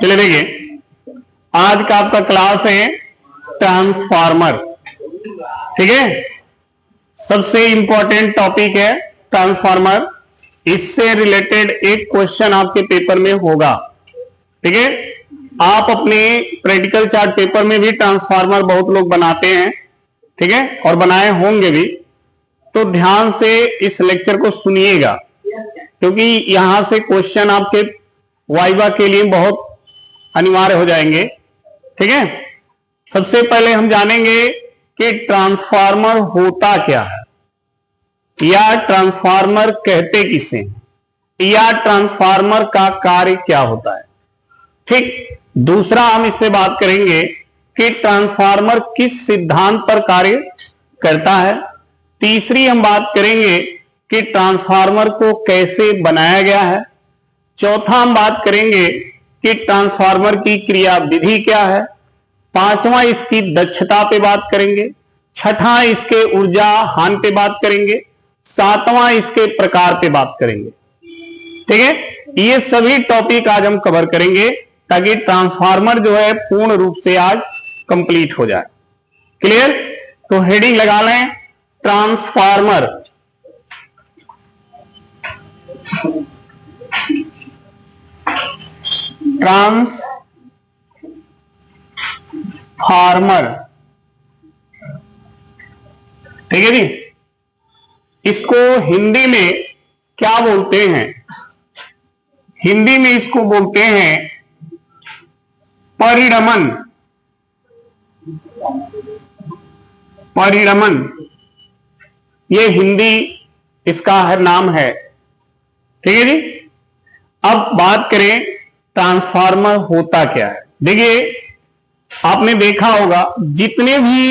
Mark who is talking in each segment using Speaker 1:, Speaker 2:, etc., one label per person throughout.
Speaker 1: चलिए देखिए, आज का आपका क्लास है ट्रांसफार्मर। ठीक है, सबसे इंपॉर्टेंट टॉपिक है ट्रांसफार्मर। इससे रिलेटेड एक क्वेश्चन आपके पेपर में होगा। ठीक है, आप अपने प्रैक्टिकल चार्ट पेपर में भी ट्रांसफार्मर बहुत लोग बनाते हैं, ठीक है, और बनाए होंगे भी। तो ध्यान से इस लेक्चर को सुनिएगा, क्योंकि यहां से क्वेश्चन आपके वाइवा के लिए बहुत अनिवार्य हो जाएंगे। ठीक है, सबसे पहले हम जानेंगे कि ट्रांसफार्मर होता क्या है, या ट्रांसफार्मर कहते किसे हैं, या ट्रांसफार्मर का कार्य क्या होता है। ठीक, दूसरा हम इस पे बात करेंगे कि ट्रांसफार्मर किस सिद्धांत पर कार्य करता है। तीसरी हम बात करेंगे कि ट्रांसफार्मर को कैसे बनाया गया है। चौथा हम बात करेंगे कि ट्रांसफार्मर की क्रिया विधि क्या है। पांचवा इसकी दक्षता पे बात करेंगे। छठा इसके ऊर्जा हानि पे बात करेंगे। सातवां इसके प्रकार पे बात करेंगे। ठीक है, ये सभी टॉपिक आज हम कवर करेंगे ताकि ट्रांसफार्मर जो है पूर्ण रूप से आज कंप्लीट हो जाए। क्लियर? तो हेडिंग लगा लें, ट्रांसफार्मर। ट्रांसफार्मर, ठीक है जी। इसको हिंदी में क्या बोलते हैं? हिंदी में इसको बोलते हैं परिणमन। परिणमन, ये हिंदी इसका हर नाम है। ठीक है जी। अब बात करें ट्रांसफार्मर होता क्या है। देखिए, आपने देखा होगा जितने भी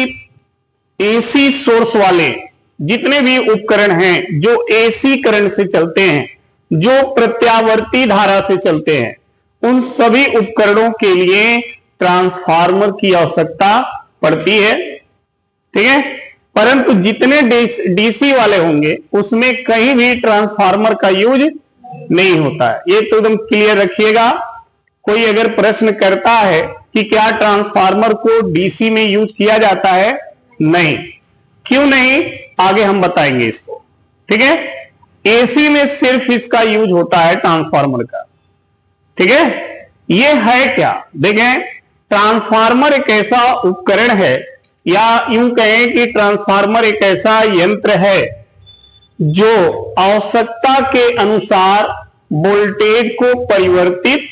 Speaker 1: एसी सोर्स वाले जितने भी उपकरण हैं जो एसी करंट से चलते हैं, जो प्रत्यावर्ती धारा से चलते हैं, उन सभी उपकरणों के लिए ट्रांसफार्मर की आवश्यकता पड़ती है। ठीक है, परंतु जितने डीसी वाले होंगे उसमें कहीं भी ट्रांसफार्मर का यूज नहीं होता है। ये तो एकदम क्लियर रखिएगा। कोई अगर प्रश्न करता है कि क्या ट्रांसफार्मर को डीसी में यूज किया जाता है, नहीं। क्यों नहीं, आगे हम बताएंगे इसको। ठीक है, एसी में सिर्फ इसका यूज होता है ट्रांसफार्मर का। ठीक है, ये है क्या? देखें, ट्रांसफार्मर एक ऐसा उपकरण है, या यूं कहें कि ट्रांसफार्मर एक ऐसा यंत्र है जो आवश्यकता के अनुसार वोल्टेज को परिवर्तित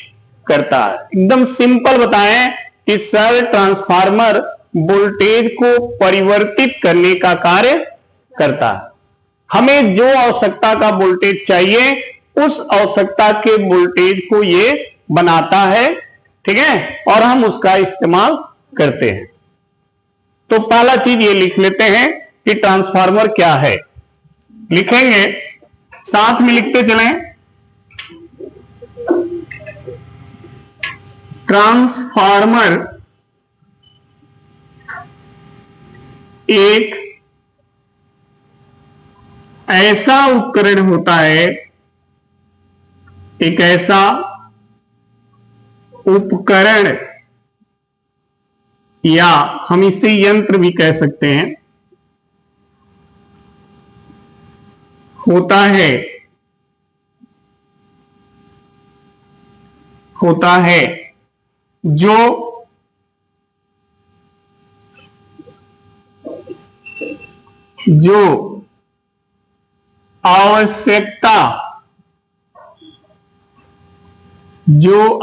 Speaker 1: करता है। एकदम सिंपल बताएं कि सर, ट्रांसफार्मर वोल्टेज को परिवर्तित करने का कार्य करता है। हमें जो आवश्यकता का वोल्टेज चाहिए उस आवश्यकता के वोल्टेज को ये बनाता है। ठीक है, और हम उसका इस्तेमाल करते हैं। तो पहला चीज ये लिख लेते हैं कि ट्रांसफार्मर क्या है। लिखेंगे, साथ में लिखते चलें। ट्रांसफार्मर एक ऐसा उपकरण होता है, एक ऐसा उपकरण, या हम इसे यंत्र भी कह सकते हैं, होता है जो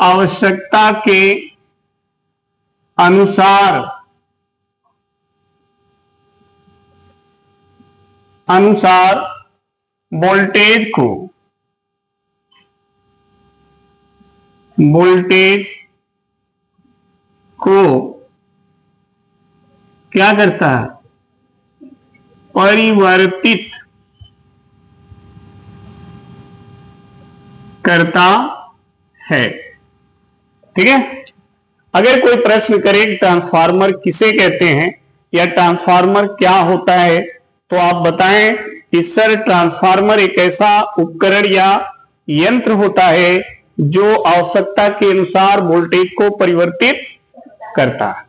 Speaker 1: आवश्यकता के अनुसार वोल्टेज को क्या करता है? परिवर्तित करता है। ठीक है, अगर कोई प्रश्न करे कि ट्रांसफार्मर किसे कहते हैं या ट्रांसफार्मर क्या होता है, तो आप बताएं कि सर, ट्रांसफार्मर एक ऐसा उपकरण या यंत्र होता है जो आवश्यकता के अनुसार वोल्टेज को परिवर्तित करता है।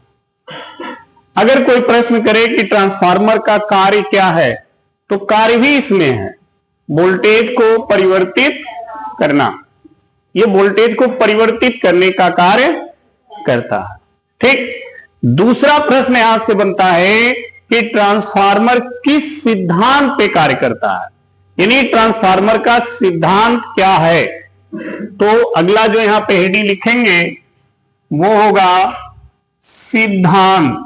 Speaker 1: अगर कोई प्रश्न करे कि ट्रांसफार्मर का कार्य क्या है, तो कार्य भी इसमें है, वोल्टेज को परिवर्तित करना। ये वोल्टेज को परिवर्तित करने का कार्य करता है। ठीक। दूसरा प्रश्न यहां से बनता है कि ट्रांसफार्मर किस सिद्धांत पे कार्य करता है, यानी ट्रांसफार्मर का सिद्धांत क्या है। तो अगला जो यहां पे हेडिंग लिखेंगे वो होगा सिद्धांत।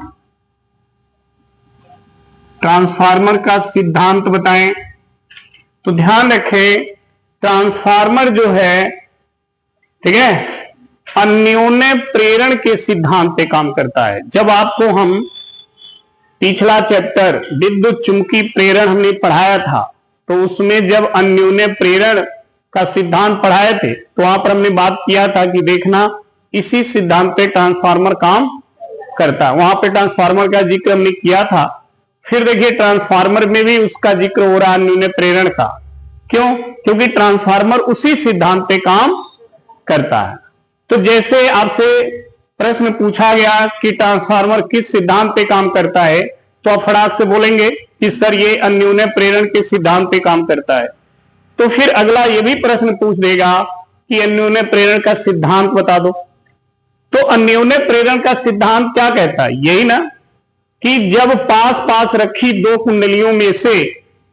Speaker 1: ट्रांसफार्मर का सिद्धांत बताएं। तो ध्यान रखें, ट्रांसफार्मर जो है, ठीक है, अन्योन्य प्रेरण के सिद्धांत पे काम करता है। जब आपको हम पिछला चैप्टर विद्युत चुंबकीय प्रेरण हमने पढ़ाया था, तो उसमें जब अन्योन्य प्रेरण का सिद्धांत पढ़ाए थे, तो वहां पर हमने बात किया था कि देखना इसी सिद्धांत पे ट्रांसफार्मर काम करता है। वहां पे ट्रांसफार्मर का जिक्र हमने किया था। फिर देखिए ट्रांसफार्मर में भी उसका जिक्र हो रहा है अन्योन्य प्रेरण का। क्यों? क्योंकि ट्रांसफार्मर उसी सिद्धांत पे काम करता है। तो जैसे आपसे प्रश्न पूछा गया कि ट्रांसफार्मर किस सिद्धांत पे काम करता है, तो आप फटाक से बोलेंगे कि सर ये अन्योन्य प्रेरण के सिद्धांत पे काम करता है। तो फिर अगला ये भी प्रश्न पूछ देगा कि अन्योन्य प्रेरण का सिद्धांत बता दो। तो अन्योन्य प्रेरण का सिद्धांत क्या कहता है? यही ना कि जब पास पास रखी दो कुंडलियों में से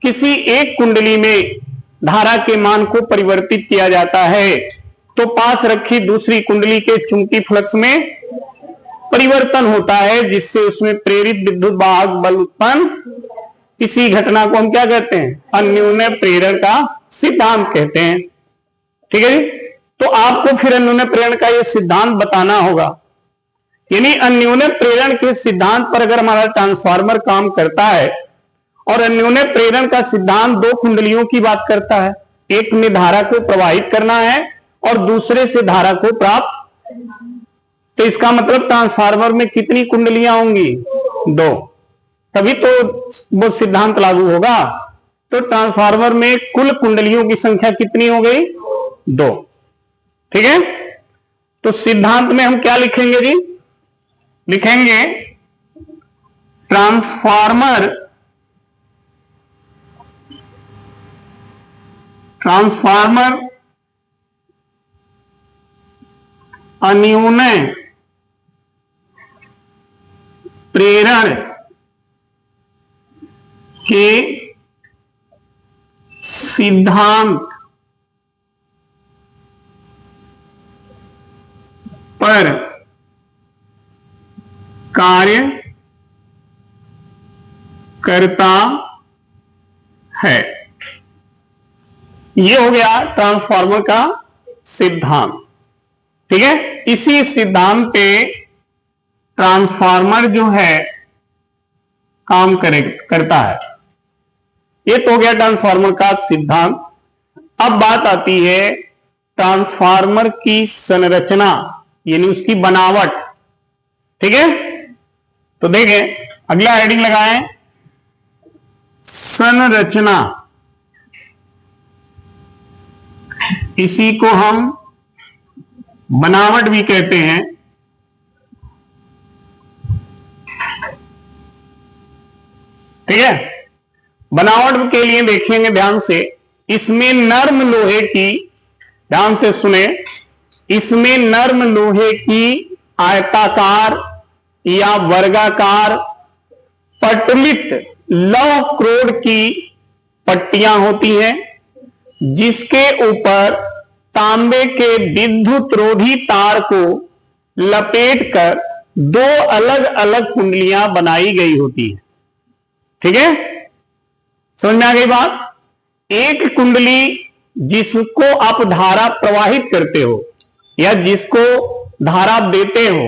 Speaker 1: किसी एक कुंडली में धारा के मान को परिवर्तित किया जाता है, तो पास रखी दूसरी कुंडली के चुंबकीय फ्लक्स में परिवर्तन होता है, जिससे उसमें प्रेरित विद्युत वाहक बल उत्पन्न। इसी घटना को हम क्या कहते हैं? अन्योन्य प्रेरण का सिद्धांत कहते हैं। ठीक है जी। तो आपको फिर अन्योन्य प्रेरण का यह सिद्धांत बताना होगा, यानी अन्योन्य प्रेरण के सिद्धांत पर अगर हमारा ट्रांसफार्मर काम करता है, और अन्योन्य प्रेरण का सिद्धांत दो कुंडलियों की बात करता है, एक में धारा को प्रवाहित करना है और दूसरे से धारा को प्राप्त। तो इसका मतलब ट्रांसफार्मर में कितनी कुंडलियां होंगी? दो, तभी तो वो सिद्धांत लागू होगा। तो ट्रांसफार्मर में कुल कुंडलियों की संख्या कितनी हो गई? दो। ठीक है। तो सिद्धांत में हम क्या लिखेंगे जी? लिखेंगे ट्रांसफार्मर अन्योन्य प्रेरण के सिद्धांत पर कार्य करता है। यह हो गया ट्रांसफार्मर का सिद्धांत। ठीक है। इसी सिद्धांत पे ट्रांसफार्मर जो है काम करता है। ये तो हो गया ट्रांसफार्मर का सिद्धांत। अब बात आती है ट्रांसफार्मर की संरचना, यानी उसकी बनावट। ठीक है। तो देखें, अगला हेडिंग लगाएं, संरचना। इसी को हम बनावट भी कहते हैं। ठीक है। बनावट के लिए देखेंगे ध्यान से, इसमें नर्म लोहे की, ध्यान से सुने, इसमें नर्म लोहे की आयताकार या वर्गाकार पटलित लौह क्रोड की पट्टियां होती हैं, जिसके ऊपर तांबे के विद्युत रोधी तार को लपेटकर दो अलग अलग कुंडलियां बनाई गई होती है। ठीक है। समझ में आ गई बात? एक कुंडली जिसको आप धारा प्रवाहित करते हो या जिसको धारा देते हो,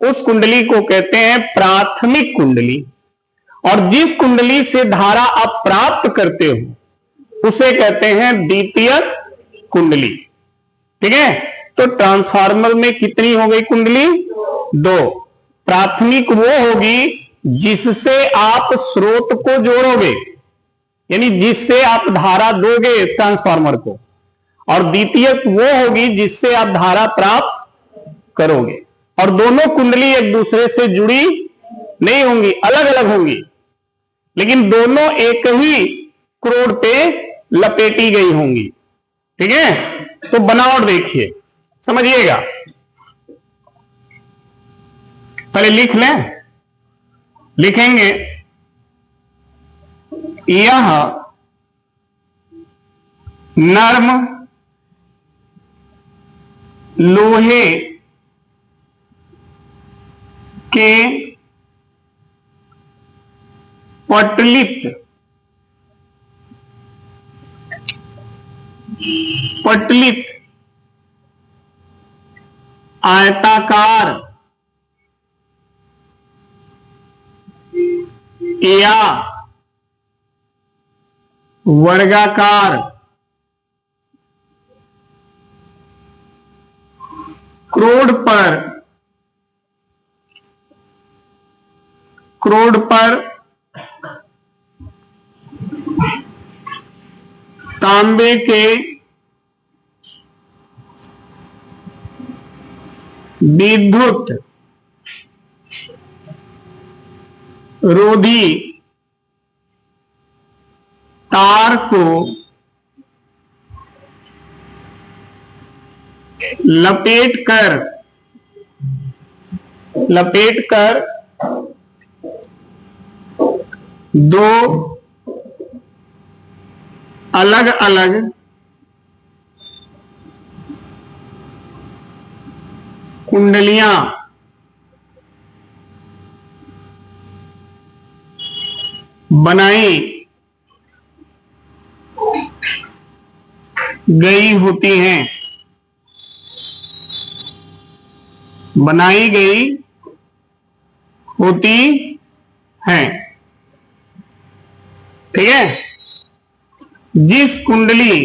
Speaker 1: उस कुंडली को कहते हैं प्राथमिक कुंडली, और जिस कुंडली से धारा आप प्राप्त करते हो उसे कहते हैं द्वितीयक कुंडली। ठीक है। तो ट्रांसफार्मर में कितनी हो गई कुंडली? दो। प्राथमिक वो होगी जिससे आप स्रोत को जोड़ोगे, यानी जिससे आप धारा दोगे ट्रांसफार्मर को, और द्वितीयक वो होगी जिससे आप धारा प्राप्त करोगे। और दोनों कुंडली एक दूसरे से जुड़ी नहीं होंगी, अलग अलग होंगी, लेकिन दोनों एक ही क्रोड पे लपेटी गई होंगी। ठीक है, तो बनावट देखिए, समझिएगा। पहले लिख लें, लिखेंगे यह नर्म लोहे के पटलित आयताकार या वर्गाकार क्रोड पर तांबे के विद्युत रोधी तार को लपेटकर दो अलग अलग कुंडलियां बनाई गई होती हैं, बनाई गई होती हैं। ठीक है, जिस कुंडली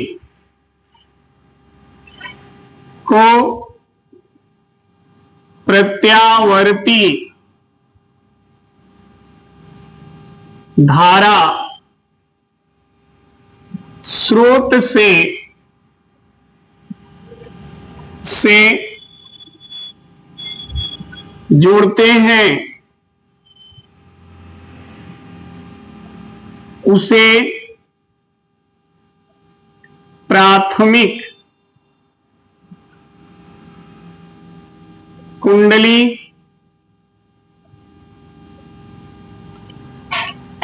Speaker 1: को प्रत्यावर्ती धारा स्रोत से जोड़ते हैं उसे प्राथमिक कुंडली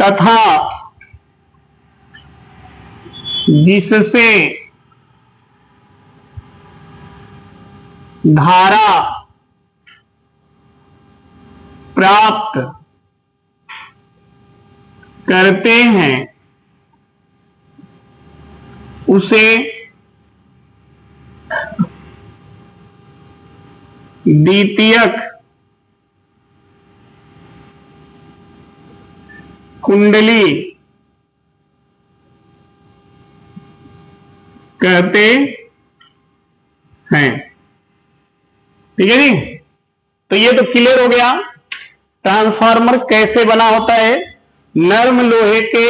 Speaker 1: तथा जिससे धारा प्राप्त करते हैं उसे द्वितीयक कुंडली कहते हैं। ठीक है जी, तो ये तो क्लियर हो गया ट्रांसफार्मर कैसे बना होता है। नर्म लोहे के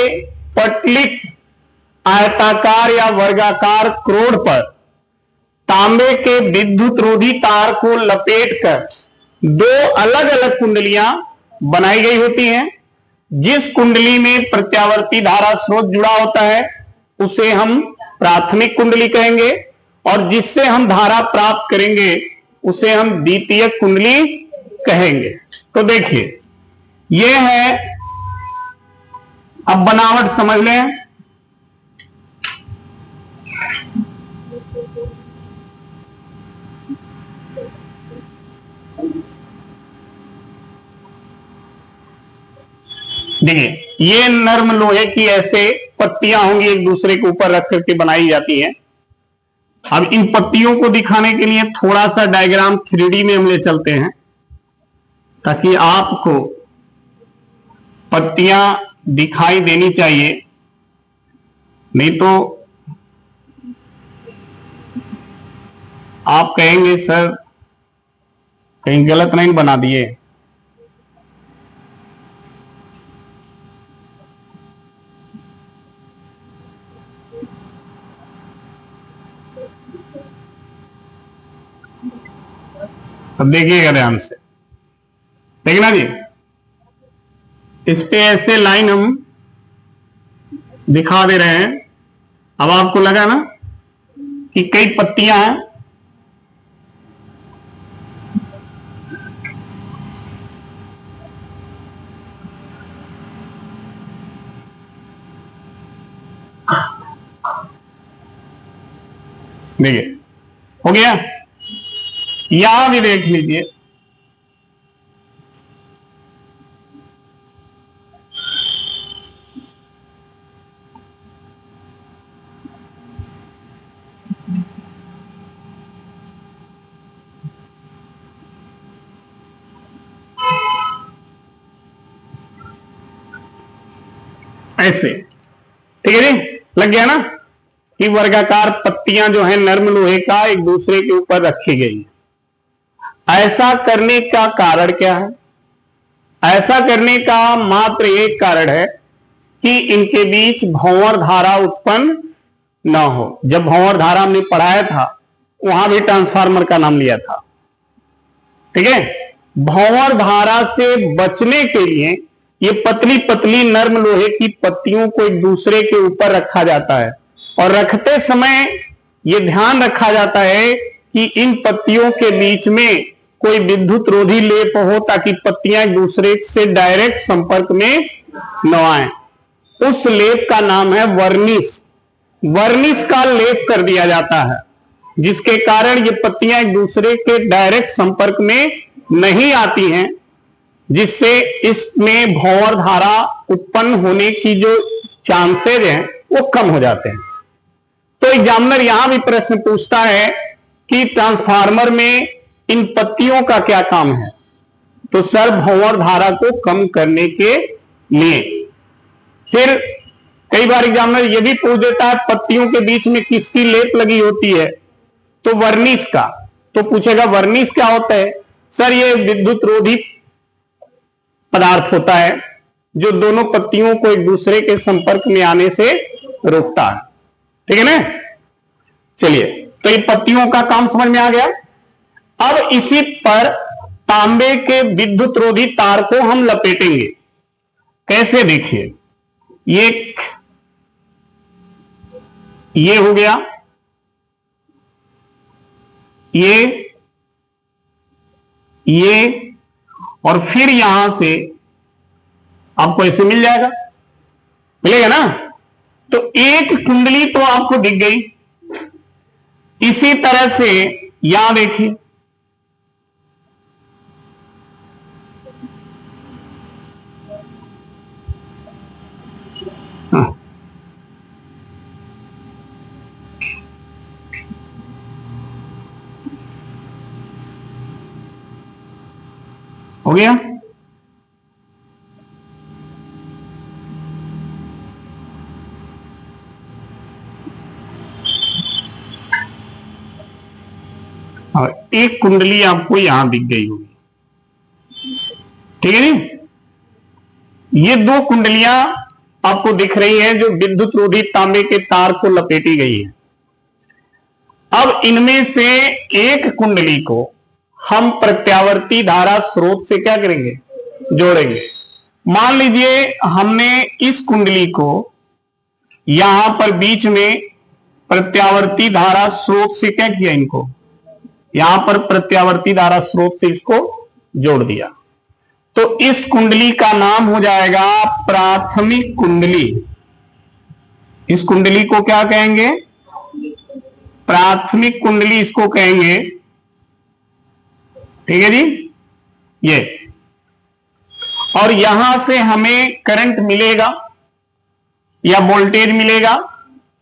Speaker 1: पटलित आयताकार या वर्गाकार क्रोड पर तांबे के विद्युत रोधी तार को लपेटकर दो अलग अलग कुंडलियां बनाई गई होती हैं। जिस कुंडली में प्रत्यावर्ती धारा स्रोत जुड़ा होता है उसे हम प्राथमिक कुंडली कहेंगे, और जिससे हम धारा प्राप्त करेंगे उसे हम द्वितीयक कुंडली कहेंगे। तो देखिए यह है, अब बनावट समझ लें। देखिए ये नर्म लोहे की ऐसे पट्टियां होंगी एक दूसरे के ऊपर रख करके बनाई जाती हैं। अब इन पट्टियों को दिखाने के लिए थोड़ा सा डायग्राम 3D में हम ले चलते हैं ताकि आपको पट्टियां दिखाई देनी चाहिए, नहीं तो आप कहेंगे सर कहीं गलत नहीं बना दिए। अब देखिएगा ध्यान से, देखना जी, इस पे ऐसे लाइन हम दिखा दे रहे हैं। अब आपको लगा ना कि कई पत्तियां हैं, देखिए हो गया। यहां भी देख लीजिए, ऐसे, ठीक है जी, लग गया ना कि वर्गाकार पत्तियां जो है नर्म लोहे का एक दूसरे के ऊपर रखी गई। ऐसा करने का कारण क्या है? ऐसा करने का मात्र एक कारण है कि इनके बीच भंवर धारा उत्पन्न न हो। जब भंवर धारा हमने पढ़ाया था वहां भी ट्रांसफार्मर का नाम लिया था, ठीक है। भंवर धारा से बचने के लिए ये पतली पतली नर्म लोहे की पत्तियों को एक दूसरे के ऊपर रखा जाता है, और रखते समय ये ध्यान रखा जाता है कि इन पत्तियों के बीच में कोई विद्युत रोधी लेप हो, ताकि पत्तियां एक दूसरे से डायरेक्ट संपर्क में न आए। उस लेप का नाम है वर्निश। वर्निश का लेप कर दिया जाता है, जिसके कारण ये पत्तियां एक दूसरे के डायरेक्ट संपर्क में नहीं आती हैं, जिससे इसमें भंवर धारा उत्पन्न होने की जो चांसेज हैं वो कम हो जाते हैं। तो एग्जामिनर यहां भी प्रश्न पूछता है कि ट्रांसफार्मर में इन पत्तियों का क्या काम है? तो सर भंवर धारा को कम करने के लिए। फिर कई बार एग्जामिनर ये भी पूछ देता है पत्तियों के बीच में किसकी लेप लगी होती है? तो वर्निश का। तो पूछेगा वर्निश क्या होता है? सर ये विद्युत रोधी पदार्थ होता है जो दोनों पत्तियों को एक दूसरे के संपर्क में आने से रोकता है, ठीक है ना। चलिए, तो ये पत्तियों का काम समझ में आ गया। अब इसी पर तांबे के विद्युत रोधी तार को हम लपेटेंगे। कैसे? देखिए, ये हो गया, ये और फिर यहां से आपको ऐसे मिल जाएगा, मिलेगा ना। तो एक कुंडली तो आपको दिख गई। इसी तरह से यहां देखिए, हो गया। और एक कुंडली आपको यहां दिख गई होगी, ठीक है जी। ये दो कुंडलियां आपको दिख रही हैं जो विद्युत रोधी तांबे के तार को लपेटी गई है। अब इनमें से एक कुंडली को हम प्रत्यावर्ती धारा स्रोत से क्या करेंगे? जोड़ेंगे। मान लीजिए हमने इस कुंडली को यहां पर बीच में प्रत्यावर्ती धारा स्रोत से क्या किया? इनको यहां पर प्रत्यावर्ती धारा स्रोत से इसको जोड़ दिया। तो इस कुंडली का नाम हो जाएगा प्राथमिक कुंडली। इस कुंडली को क्या कहेंगे? प्राथमिक कुंडली इसको कहेंगे, ठीक है जी। ये, और यहां से हमें करंट मिलेगा या वोल्टेज मिलेगा,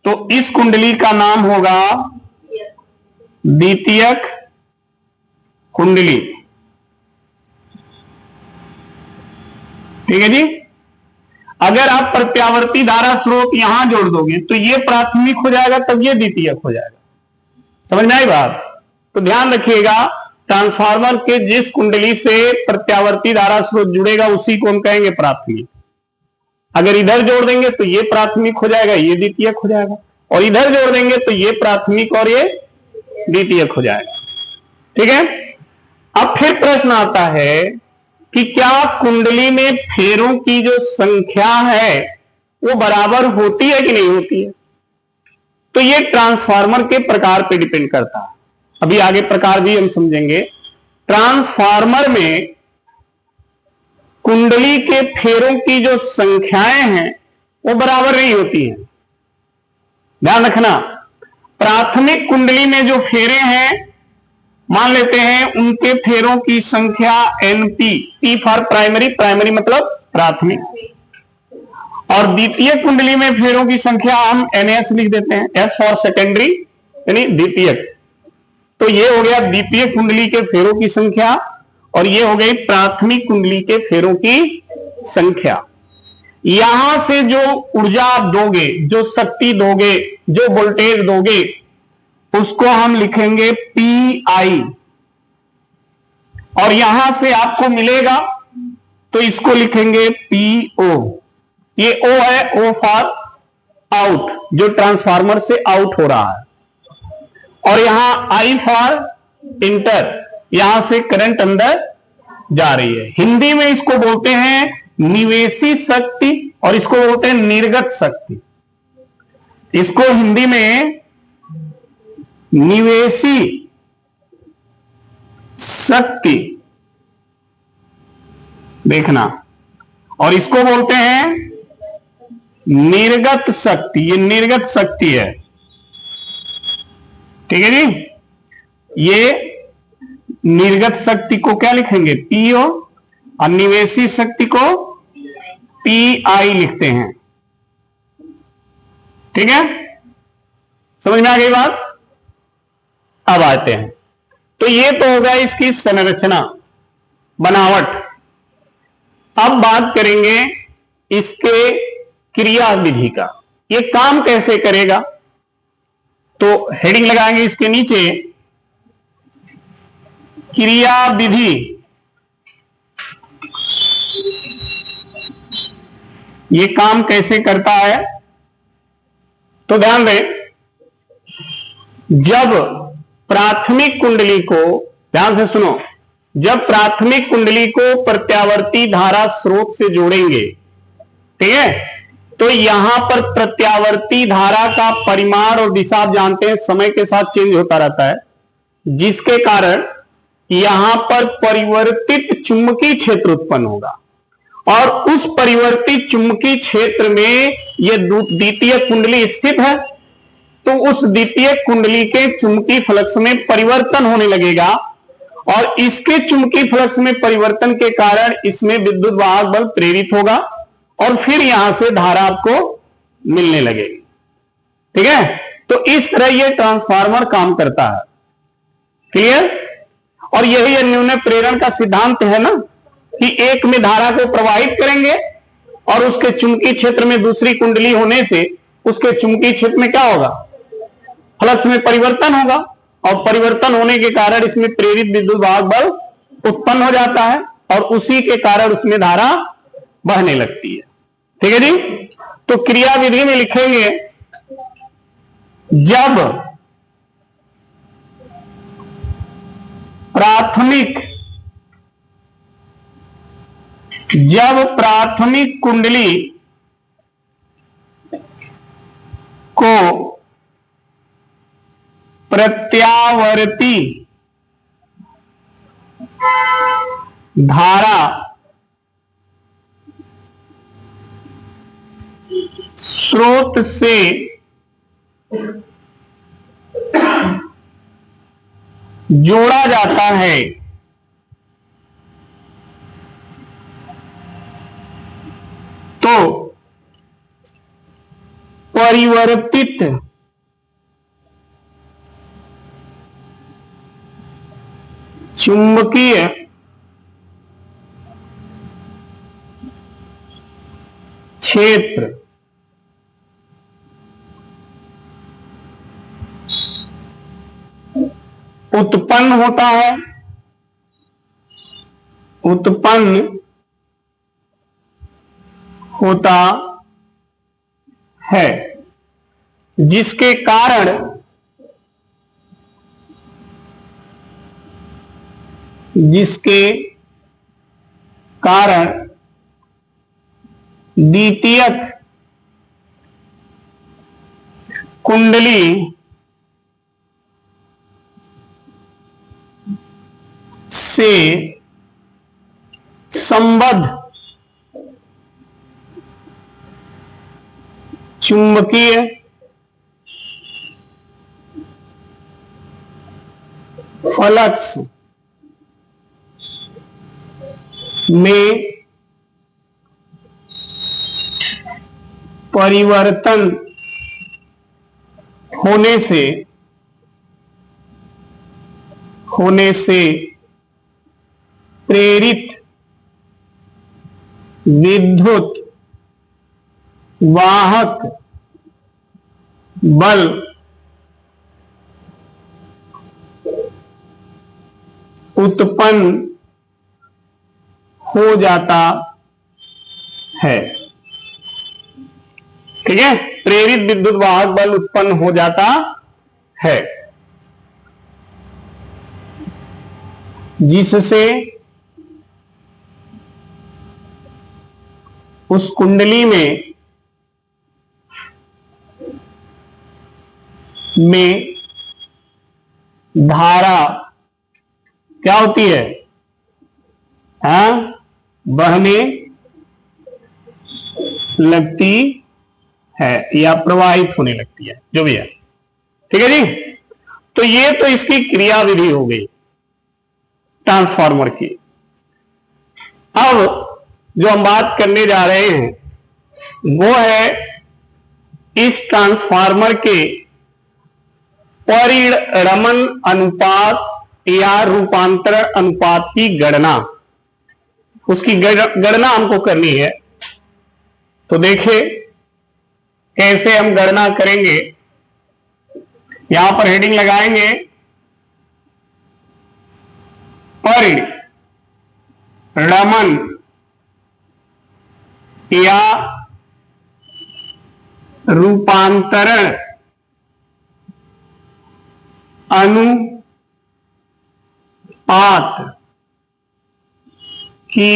Speaker 1: तो इस कुंडली का नाम होगा द्वितीयक कुंडली, ठीक है जी। अगर आप प्रत्यावर्ती धारा स्रोत यहां जोड़ दोगे तो ये प्राथमिक हो जाएगा, तब ये द्वितीयक हो जाएगा। समझ में आई बात? तो ध्यान रखिएगा, ट्रांसफार्मर के जिस कुंडली से प्रत्यावर्ती धारा स्रोत जुड़ेगा उसी को हम कहेंगे प्राथमिक। अगर इधर जोड़ देंगे तो ये प्राथमिक हो जाएगा, ये द्वितीयक हो जाएगा, और इधर जोड़ देंगे तो ये प्राथमिक और ये द्वितीयक हो जाएगा, ठीक है। अब फिर प्रश्न आता है कि क्या कुंडली में फेरों की जो संख्या है वो बराबर होती है कि नहीं होती है? तो ये ट्रांसफार्मर के प्रकार पे डिपेंड करता है। अभी आगे प्रकार भी हम समझेंगे। ट्रांसफार्मर में कुंडली के फेरों की जो संख्याएं हैं वो बराबर नहीं होती हैं। ध्यान रखना, प्राथमिक कुंडली में जो फेरे हैं, मान लेते हैं उनके फेरों की संख्या NP, P for primary, primary मतलब प्राथमिक, और द्वितीय कुंडली में फेरों की संख्या हम एनएस लिख देते हैं, एस फॉर सेकेंडरी यानी द्वितीयक। तो ये हो गया द्वितीय कुंडली के फेरों की संख्या, और ये हो गई प्राथमिक कुंडली के फेरों की संख्या। यहां से जो ऊर्जा आप दोगे, जो शक्ति दोगे, जो वोल्टेज दोगे, उसको हम लिखेंगे पी आई, और यहां से आपको मिलेगा तो इसको लिखेंगे पीओ। ये ओ है, ओ फॉर आउट, जो ट्रांसफार्मर से आउट हो रहा है, और यहां आई फॉर इंटर, यहां से करंट अंदर जा रही है। हिंदी में इसको बोलते हैं निवेशी शक्ति, और इसको बोलते हैं निर्गत शक्ति। इसको हिंदी में निवेशी शक्ति देखना, और इसको बोलते हैं निर्गत शक्ति। ये निर्गत शक्ति है, ठीक है जी। ये निर्गत शक्ति को क्या लिखेंगे? पीओ, और निवेशी शक्ति को पी आई लिखते हैं, ठीक है। समझ में आ गई बात? अब आते हैं, तो ये तो होगा इसकी संरचना, बनावट। अब बात करेंगे इसके क्रिया विधि का। ये काम कैसे करेगा? तो हेडिंग लगाएंगे इसके नीचे, क्रिया विधि। ये काम कैसे करता है? तो ध्यान दें, जब प्राथमिक कुंडली को, ध्यान से सुनो, जब प्राथमिक कुंडली को प्रत्यावर्ती धारा स्रोत से जोड़ेंगे, ठीक है, तो यहां पर प्रत्यावर्ती धारा का परिमाण और दिशा आप जानते हैं समय के साथ चेंज होता रहता है, जिसके कारण यहां पर परिवर्तित चुंबकीय क्षेत्र उत्पन्न होगा, और उस परिवर्तित चुंबकीय क्षेत्र में यह द्वितीय कुंडली स्थित है, तो उस द्वितीय कुंडली के चुंबकीय फ्लक्स में परिवर्तन होने लगेगा, और इसके चुंबकीय फ्लक्स में परिवर्तन के कारण इसमें विद्युत वाहक बल प्रेरित होगा, और फिर यहां से धारा आपको मिलने लगेगी, ठीक है। तो इस तरह यह ट्रांसफार्मर काम करता है, क्लियर। और यही अन्योन्य प्रेरण का सिद्धांत है ना, कि एक में धारा को प्रवाहित करेंगे, और उसके चुंबकीय क्षेत्र में दूसरी कुंडली होने से उसके चुंबकीय क्षेत्र में क्या होगा? फ्लक्स में परिवर्तन होगा, और परिवर्तन होने के कारण इसमें प्रेरित विद्युत वाहक बल उत्पन्न हो जाता है, और उसी के कारण उसमें धारा बहने लगती है, ठीक है जी। तो क्रिया विधि में लिखेंगे, जब प्राथमिक कुंडली को प्रत्यावर्ती धारा स्रोत से जोड़ा जाता है, तो परिवर्तित चुंबकीय क्षेत्र उत्पन्न होता है, जिसके कारण जिसके कारण द्वितीयक कुंडली से संबद्ध चुंबकीय फ्लक्स में परिवर्तन होने से प्रेरित विद्युत वाहक बल उत्पन्न हो जाता है। ठीक है, प्रेरित विद्युत वाहक बल उत्पन्न हो जाता है, जिससे उस कुंडली में धारा क्या होती है? बहने लगती है या प्रवाहित होने लगती है, जो भी है। ठीक है जी, तो ये तो इसकी क्रियाविधि हो गई ट्रांसफार्मर की। अब जो हम बात करने जा रहे हैं वो है इस ट्रांसफार्मर के परिणमन अनुपात या रूपांतरण अनुपात की गणना। उसकी गणना हमको करनी है। तो देखिए कैसे हम गणना करेंगे। यहां पर हेडिंग लगाएंगे परिणमन या रूपांतरण अनुपात की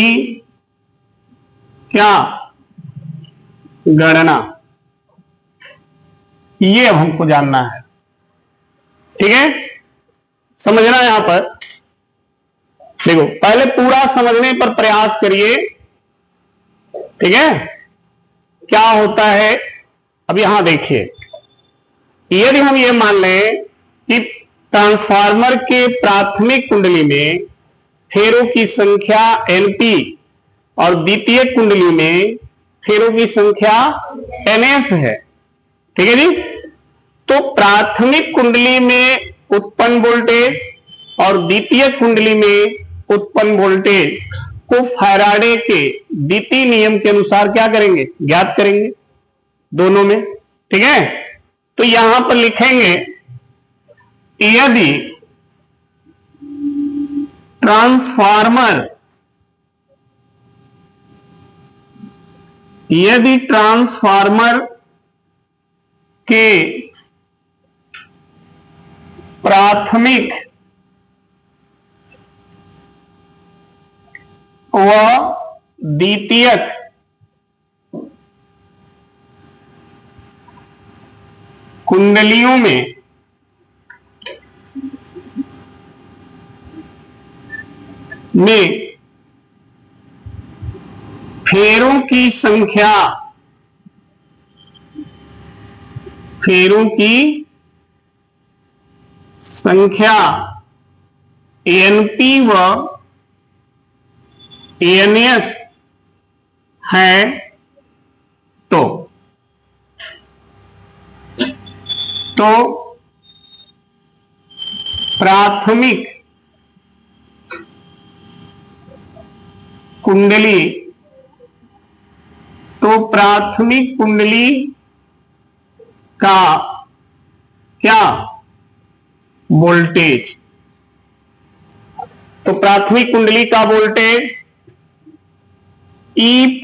Speaker 1: क्या गणना, ये अब हमको जानना है। ठीक है, समझना यहां पर देखो, पहले पूरा समझने पर प्रयास करिए। ठीक है, क्या होता है अब यहां देखिए, यदि हम ये मान लें कि ट्रांसफार्मर के प्राथमिक कुंडली में फेरों की संख्या Np और द्वितीय कुंडली में फेरों की संख्या Ns है। ठीक है जी, तो प्राथमिक कुंडली में उत्पन्न वोल्टेज और द्वितीय कुंडली में उत्पन्न वोल्टेज को फैराडे के द्वितीय नियम के अनुसार क्या करेंगे? ज्ञात करेंगे दोनों में। ठीक है, तो यहां पर लिखेंगे यदि ट्रांसफार्मर के प्राथमिक व द्वितीयक कुंडलियों में फेरों की संख्या Np व Ns है, तो प्राथमिक कुंडली का क्या वोल्टेज, तो प्राथमिक कुंडली का वोल्टेज EP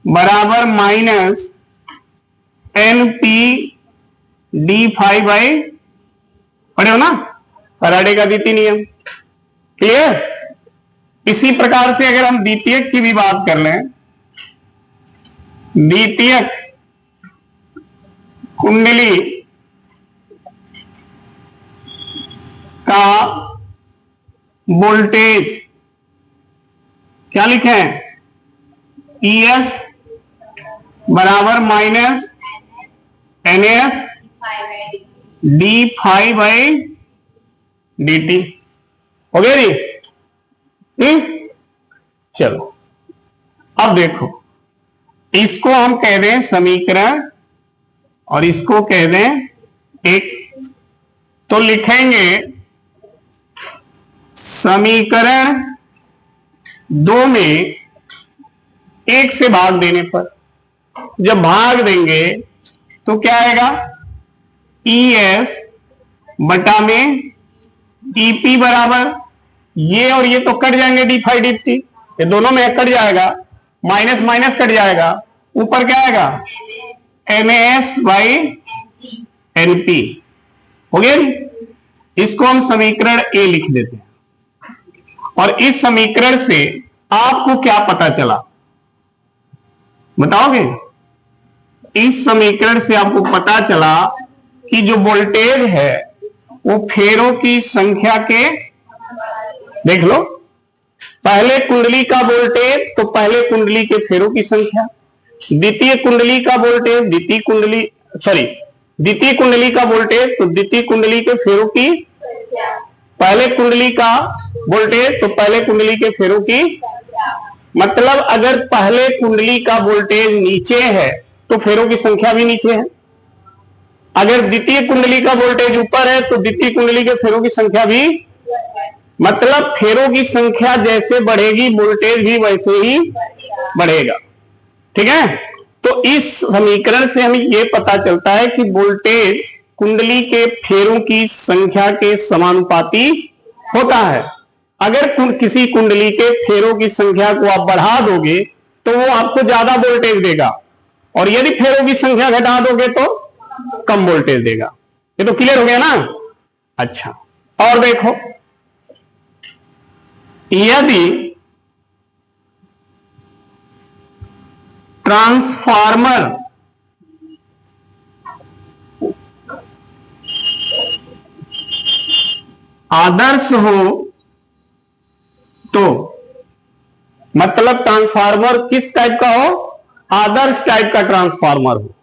Speaker 1: बराबर minus NP d phi by, पढ़े हो ना फैराडे का द्वितीय नियम। क्लियर। इसी प्रकार से अगर हम द्वितीयक की भी बात कर लें, द्वितीयक कुंडली का वोल्टेज क्या लिखे हैं, ES बराबर माइनस NS d∅dt। हो गया जी। ठीक, चलो अब देखो, इसको हम कह दें समीकरण और इसको कह दें एक, तो लिखेंगे समीकरण 2 में 1 से भाग देने पर, जब भाग देंगे तो क्या आएगा, ES बटा में EP बराबर, ये और ये तो कट जाएंगे d∅dt, ये दोनों में कट जाएगा, माइनस माइनस कट जाएगा, ऊपर क्या आएगा NS/NP। हो गया। इसको हम समीकरण A लिख देते हैं। और इस समीकरण से आपको क्या पता चला बताओगे। इस समीकरण से आपको पता चला कि जो वोल्टेज है वो फेरों की संख्या के, देख लो, पहले कुंडली का वोल्टेज तो पहले कुंडली के फेरों की संख्या, द्वितीय कुंडली का वोल्टेज द्वितीय कुंडली का वोल्टेज तो द्वितीय कुंडली के फेरों की, पहले कुंडली का वोल्टेज तो पहले कुंडली के फेरों की। मतलब अगर पहले कुंडली का वोल्टेज नीचे है तो फेरों की संख्या भी नीचे है, अगर द्वितीय कुंडली का वोल्टेज ऊपर है तो द्वितीय कुंडली के फेरों की संख्या भी, मतलब फेरों की संख्या जैसे बढ़ेगी वोल्टेज भी वैसे ही बढ़ेगा। ठीक है, तो इस समीकरण से हमें यह पता चलता है कि वोल्टेज कुंडली के फेरों की संख्या के समानुपाती होता है। अगर किसी कुंडली के फेरों की संख्या को आप बढ़ा दोगे तो वो आपको ज्यादा वोल्टेज देगा, और यदि फेरों की संख्या घटा दोगे तो कम वोल्टेज देगा। ये तो क्लियर हो गया ना। अच्छा, और देखो, यदि ट्रांसफार्मर आदर्श हो तो, मतलब ट्रांसफार्मर किस टाइप का हो, आदर्श टाइप का ट्रांसफार्मर हो।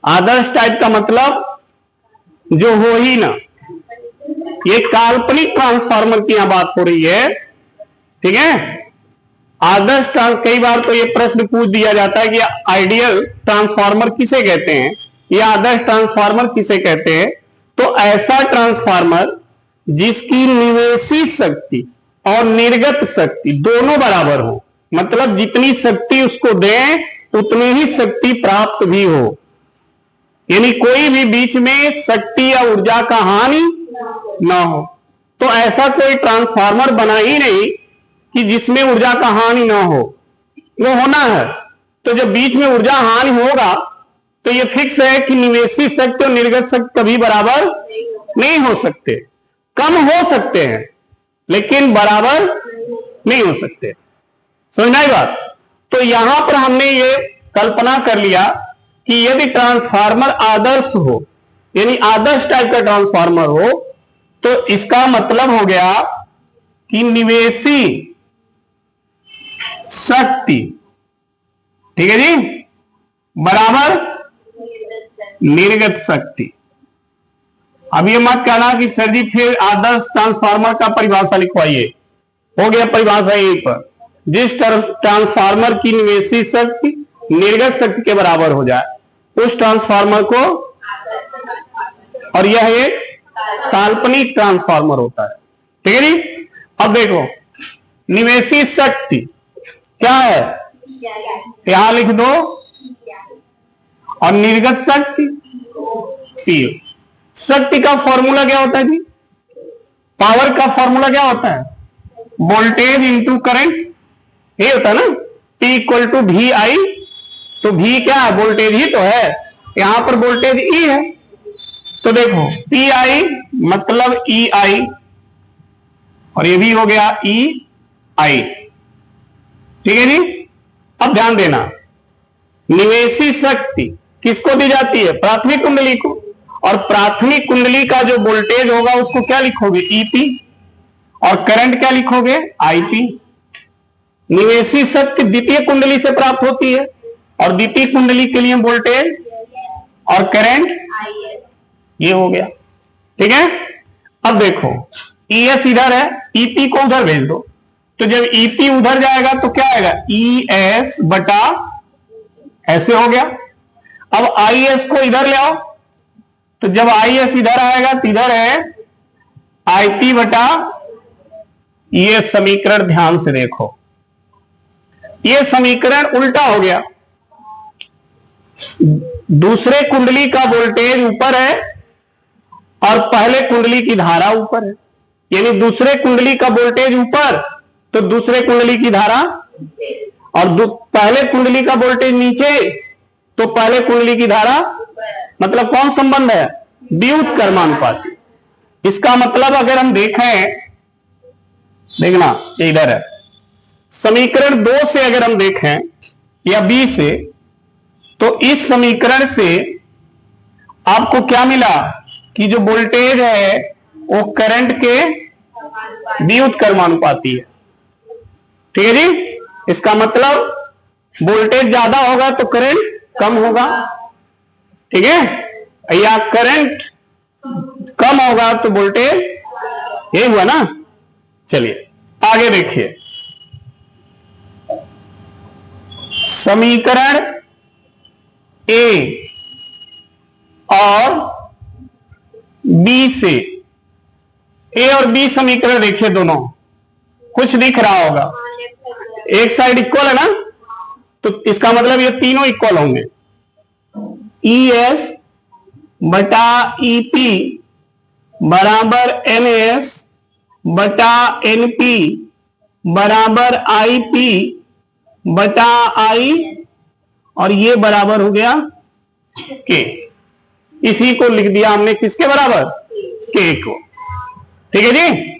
Speaker 1: आदर्श टाइप का मतलब जो हो ही ना, ये काल्पनिक ट्रांसफार्मर की यहां बात हो रही है। ठीक है, आदर्श कई बार तो ये प्रश्न पूछ दिया जाता है कि आइडियल ट्रांसफार्मर किसे कहते हैं या आदर्श ट्रांसफार्मर किसे कहते हैं। तो ऐसा ट्रांसफार्मर जिसकी निवेशी शक्ति और निर्गत शक्ति दोनों बराबर हो, मतलब जितनी शक्ति उसको दें उतनी ही शक्ति प्राप्त भी हो, यानी कोई भी बीच में शक्ति या ऊर्जा का हानि ना हो। तो ऐसा कोई ट्रांसफार्मर बना ही नहीं कि जिसमें ऊर्जा का हानि ना हो, वो होना है। तो जब बीच में ऊर्जा हानि होगा तो ये फिक्स है कि निवेशी शक्ति और निर्गत शक्ति कभी बराबर नहीं हो सकते, कम हो सकते हैं लेकिन बराबर नहीं हो सकते। समझना ही बात। तो यहां पर हमने ये कल्पना कर लिया कि यदि ट्रांसफार्मर आदर्श हो, यानी आदर्श टाइप का ट्रांसफार्मर हो, तो इसका मतलब हो गया कि निवेशी शक्ति, ठीक है जी, बराबर निर्गत शक्ति। अब ये मत कहना कि सर जी फिर आदर्श ट्रांसफार्मर का परिभाषा लिखवाइए, हो गया परिभाषा यहीं पर, जिस ट्रांसफार्मर की निवेशी शक्ति निर्गत शक्ति के बराबर हो जाए उस ट्रांसफार्मर को, और यह एक काल्पनिक ट्रांसफार्मर होता है। ठीक है जी। अब देखो, निवेशी शक्ति क्या है, यहां लिख दो, और निर्गत शक्ति P। शक्ति का फॉर्मूला क्या होता है जी, पावर का फॉर्मूला क्या होता है, वोल्टेज इंटू करंट, ये होता है ना, P इक्वल टू VI। तो V क्या है, वोल्टेज ही तो है, यहां पर वोल्टेज E है। तो देखो PI मतलब EI, और ये भी हो गया ई आई। ठीक है जी। अब ध्यान देना, निवेशी शक्ति किसको दी जाती है? प्राथमिक कुंडली को। और प्राथमिक कुंडली का जो वोल्टेज होगा उसको क्या लिखोगे? ईपी। और करंट क्या लिखोगे? आईपी। निवेशी शक्ति द्वितीय कुंडली से प्राप्त होती है और द्वितीय कुंडली के लिए वोल्टेज और करंट ये हो गया। ठीक है। अब देखो ईएस इधर है, ईपी को उधर भेज दो, तो जब ईपी उधर जाएगा तो क्या आएगा? ईएस बटा ऐसे हो गया। अब आईएस को इधर ले आओ, तो जब आईएस इधर आएगा तो इधर है आईपी बटा, ये समीकरण ध्यान से देखो, ये समीकरण उल्टा हो गया। दूसरे कुंडली का वोल्टेज ऊपर है और पहले कुंडली की धारा ऊपर है, यानी दूसरे कुंडली का वोल्टेज ऊपर तो दूसरे कुंडली की धारा, और पहले कुंडली का वोल्टेज नीचे तो पहले कुंडली की धारा। मतलब कौन संबंध है? व्युत्क्रमानुपाती। इसका मतलब अगर हम देखें, देखना ये इधर है, समीकरण 2 से अगर हम देखें या बी से, तो इस समीकरण से आपको क्या मिला कि जो वोल्टेज है वो करंट के व्युत्क्रमानुपाती है। ठीक है जी। इसका मतलब वोल्टेज ज्यादा होगा तो करंट कम होगा। ठीक है। या करंट कम होगा तो वोल्टेज, ये हुआ ना। चलिए आगे देखिए, समीकरण ए और बी से, ए और बी समीकरण देखिए, दोनों कुछ दिख रहा होगा, एक साइड इक्वल है ना, तो इसका मतलब ये तीनों इक्वल होंगे। ई एस बटा ईपी बराबर एन एस बटा एनपी बराबर आईपी बटा आई, और ये बराबर हो गया के। इसी को लिख दिया हमने किसके बराबर? के को। ठीक है जी।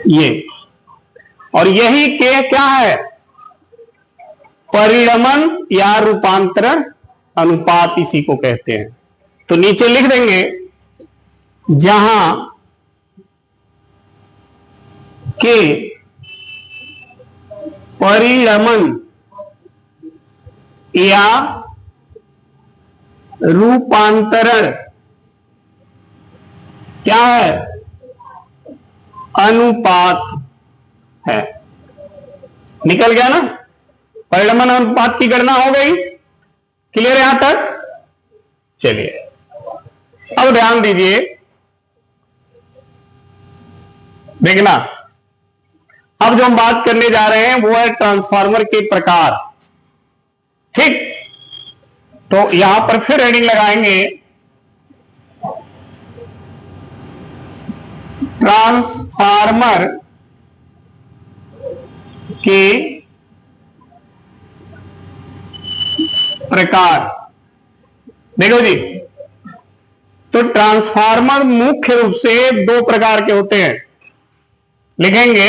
Speaker 1: ये, और यही के क्या है? परिणमन या रूपांतरण अनुपात इसी को कहते हैं। तो नीचे लिख देंगे, जहां के परिणमन या रूपांतरण क्या है? अनुपात है। निकल गया ना? परिणमन अनुपात की गणना हो गई। क्लियर यहां तक? चलिए अब ध्यान दीजिए, देखना, अब जो हम बात करने जा रहे हैं वो है ट्रांसफार्मर के प्रकार। ठीक, तो यहां पर फिर हेडिंग लगाएंगे, ट्रांसफार्मर के प्रकार। देखो जी, तो ट्रांसफार्मर मुख्य रूप से 2 प्रकार के होते हैं। लिखेंगे,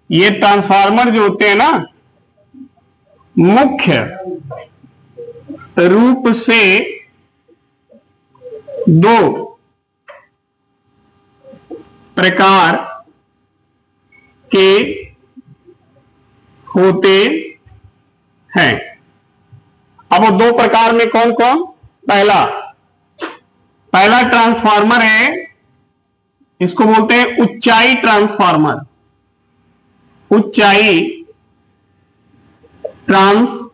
Speaker 1: ये ट्रांसफार्मर जो होते हैं ना, मुख्य रूप से 2 प्रकार के होते हैं। अब वो 2 प्रकार में कौन कौन? पहला ट्रांसफार्मर है, इसको बोलते हैं ऊंचाई ट्रांसफार्मर। ऊंचाई ट्रांसफार्मर,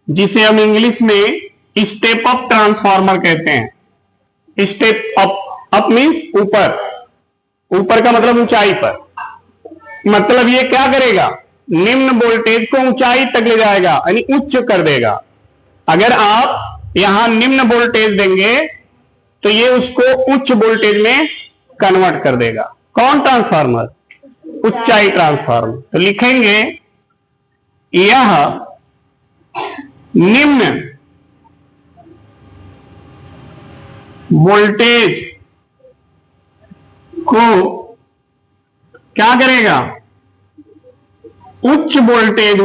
Speaker 1: जिसे हम इंग्लिश में स्टेप अप ट्रांसफार्मर कहते हैं। स्टेप अप, अप मीन्स ऊपर, ऊपर का मतलब ऊंचाई पर। मतलब ये क्या करेगा? निम्न वोल्टेज को ऊंचाई तक ले जाएगा, यानी उच्च कर देगा। अगर आप यहां निम्न वोल्टेज देंगे तो ये उसको उच्च वोल्टेज में कन्वर्ट कर देगा। कौन ट्रांसफार्मर? ऊंचाई ट्रांसफार्मर। तो लिखेंगे, यह निम्न वोल्टेज को क्या करेगा, उच्च वोल्टेज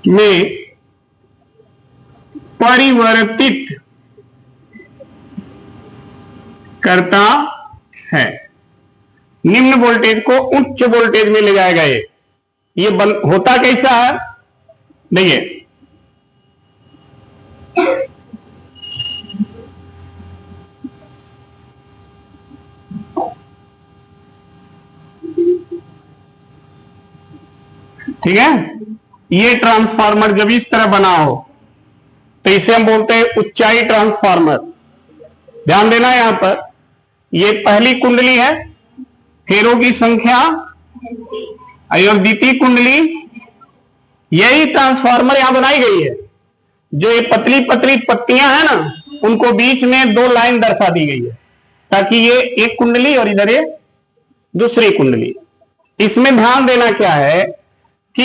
Speaker 1: में परिवर्तित करता है। निम्न वोल्टेज को उच्च वोल्टेज में ले जाएगा। ये होता कैसा है, देखिए ठीक है। ये ट्रांसफार्मर जब इस तरह बना हो तो इसे हम बोलते हैं ऊंचाई ट्रांसफार्मर। ध्यान देना यहां पर, ये पहली कुंडली है, फेरों की संख्या, और द्वितीय कुंडली। यही ट्रांसफार्मर यहां बनाई गई है। जो ये पतली पतली पत्तियां हैं ना, उनको बीच में 2 लाइन दर्शा दी गई है, ताकि ये एक कुंडली और इधर ये दूसरी कुंडली। इसमें ध्यान देना क्या है कि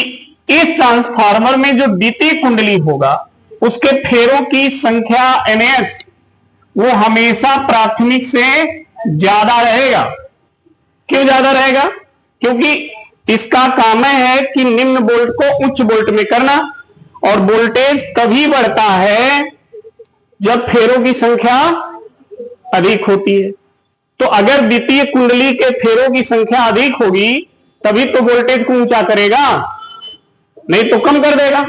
Speaker 1: इस ट्रांसफार्मर में जो द्वितीय कुंडली होगा उसके फेरों की संख्या ns वो हमेशा प्राथमिक से ज्यादा रहेगा। क्यों ज्यादा रहेगा? क्योंकि इसका काम है कि निम्न वोल्ट को उच्च वोल्ट में करना, और वोल्टेज तभी बढ़ता है जब फेरों की संख्या अधिक होती है। तो अगर द्वितीय कुंडली के फेरों की संख्या अधिक होगी तभी तो वोल्टेज को ऊंचा करेगा, नहीं तो कम कर देगा।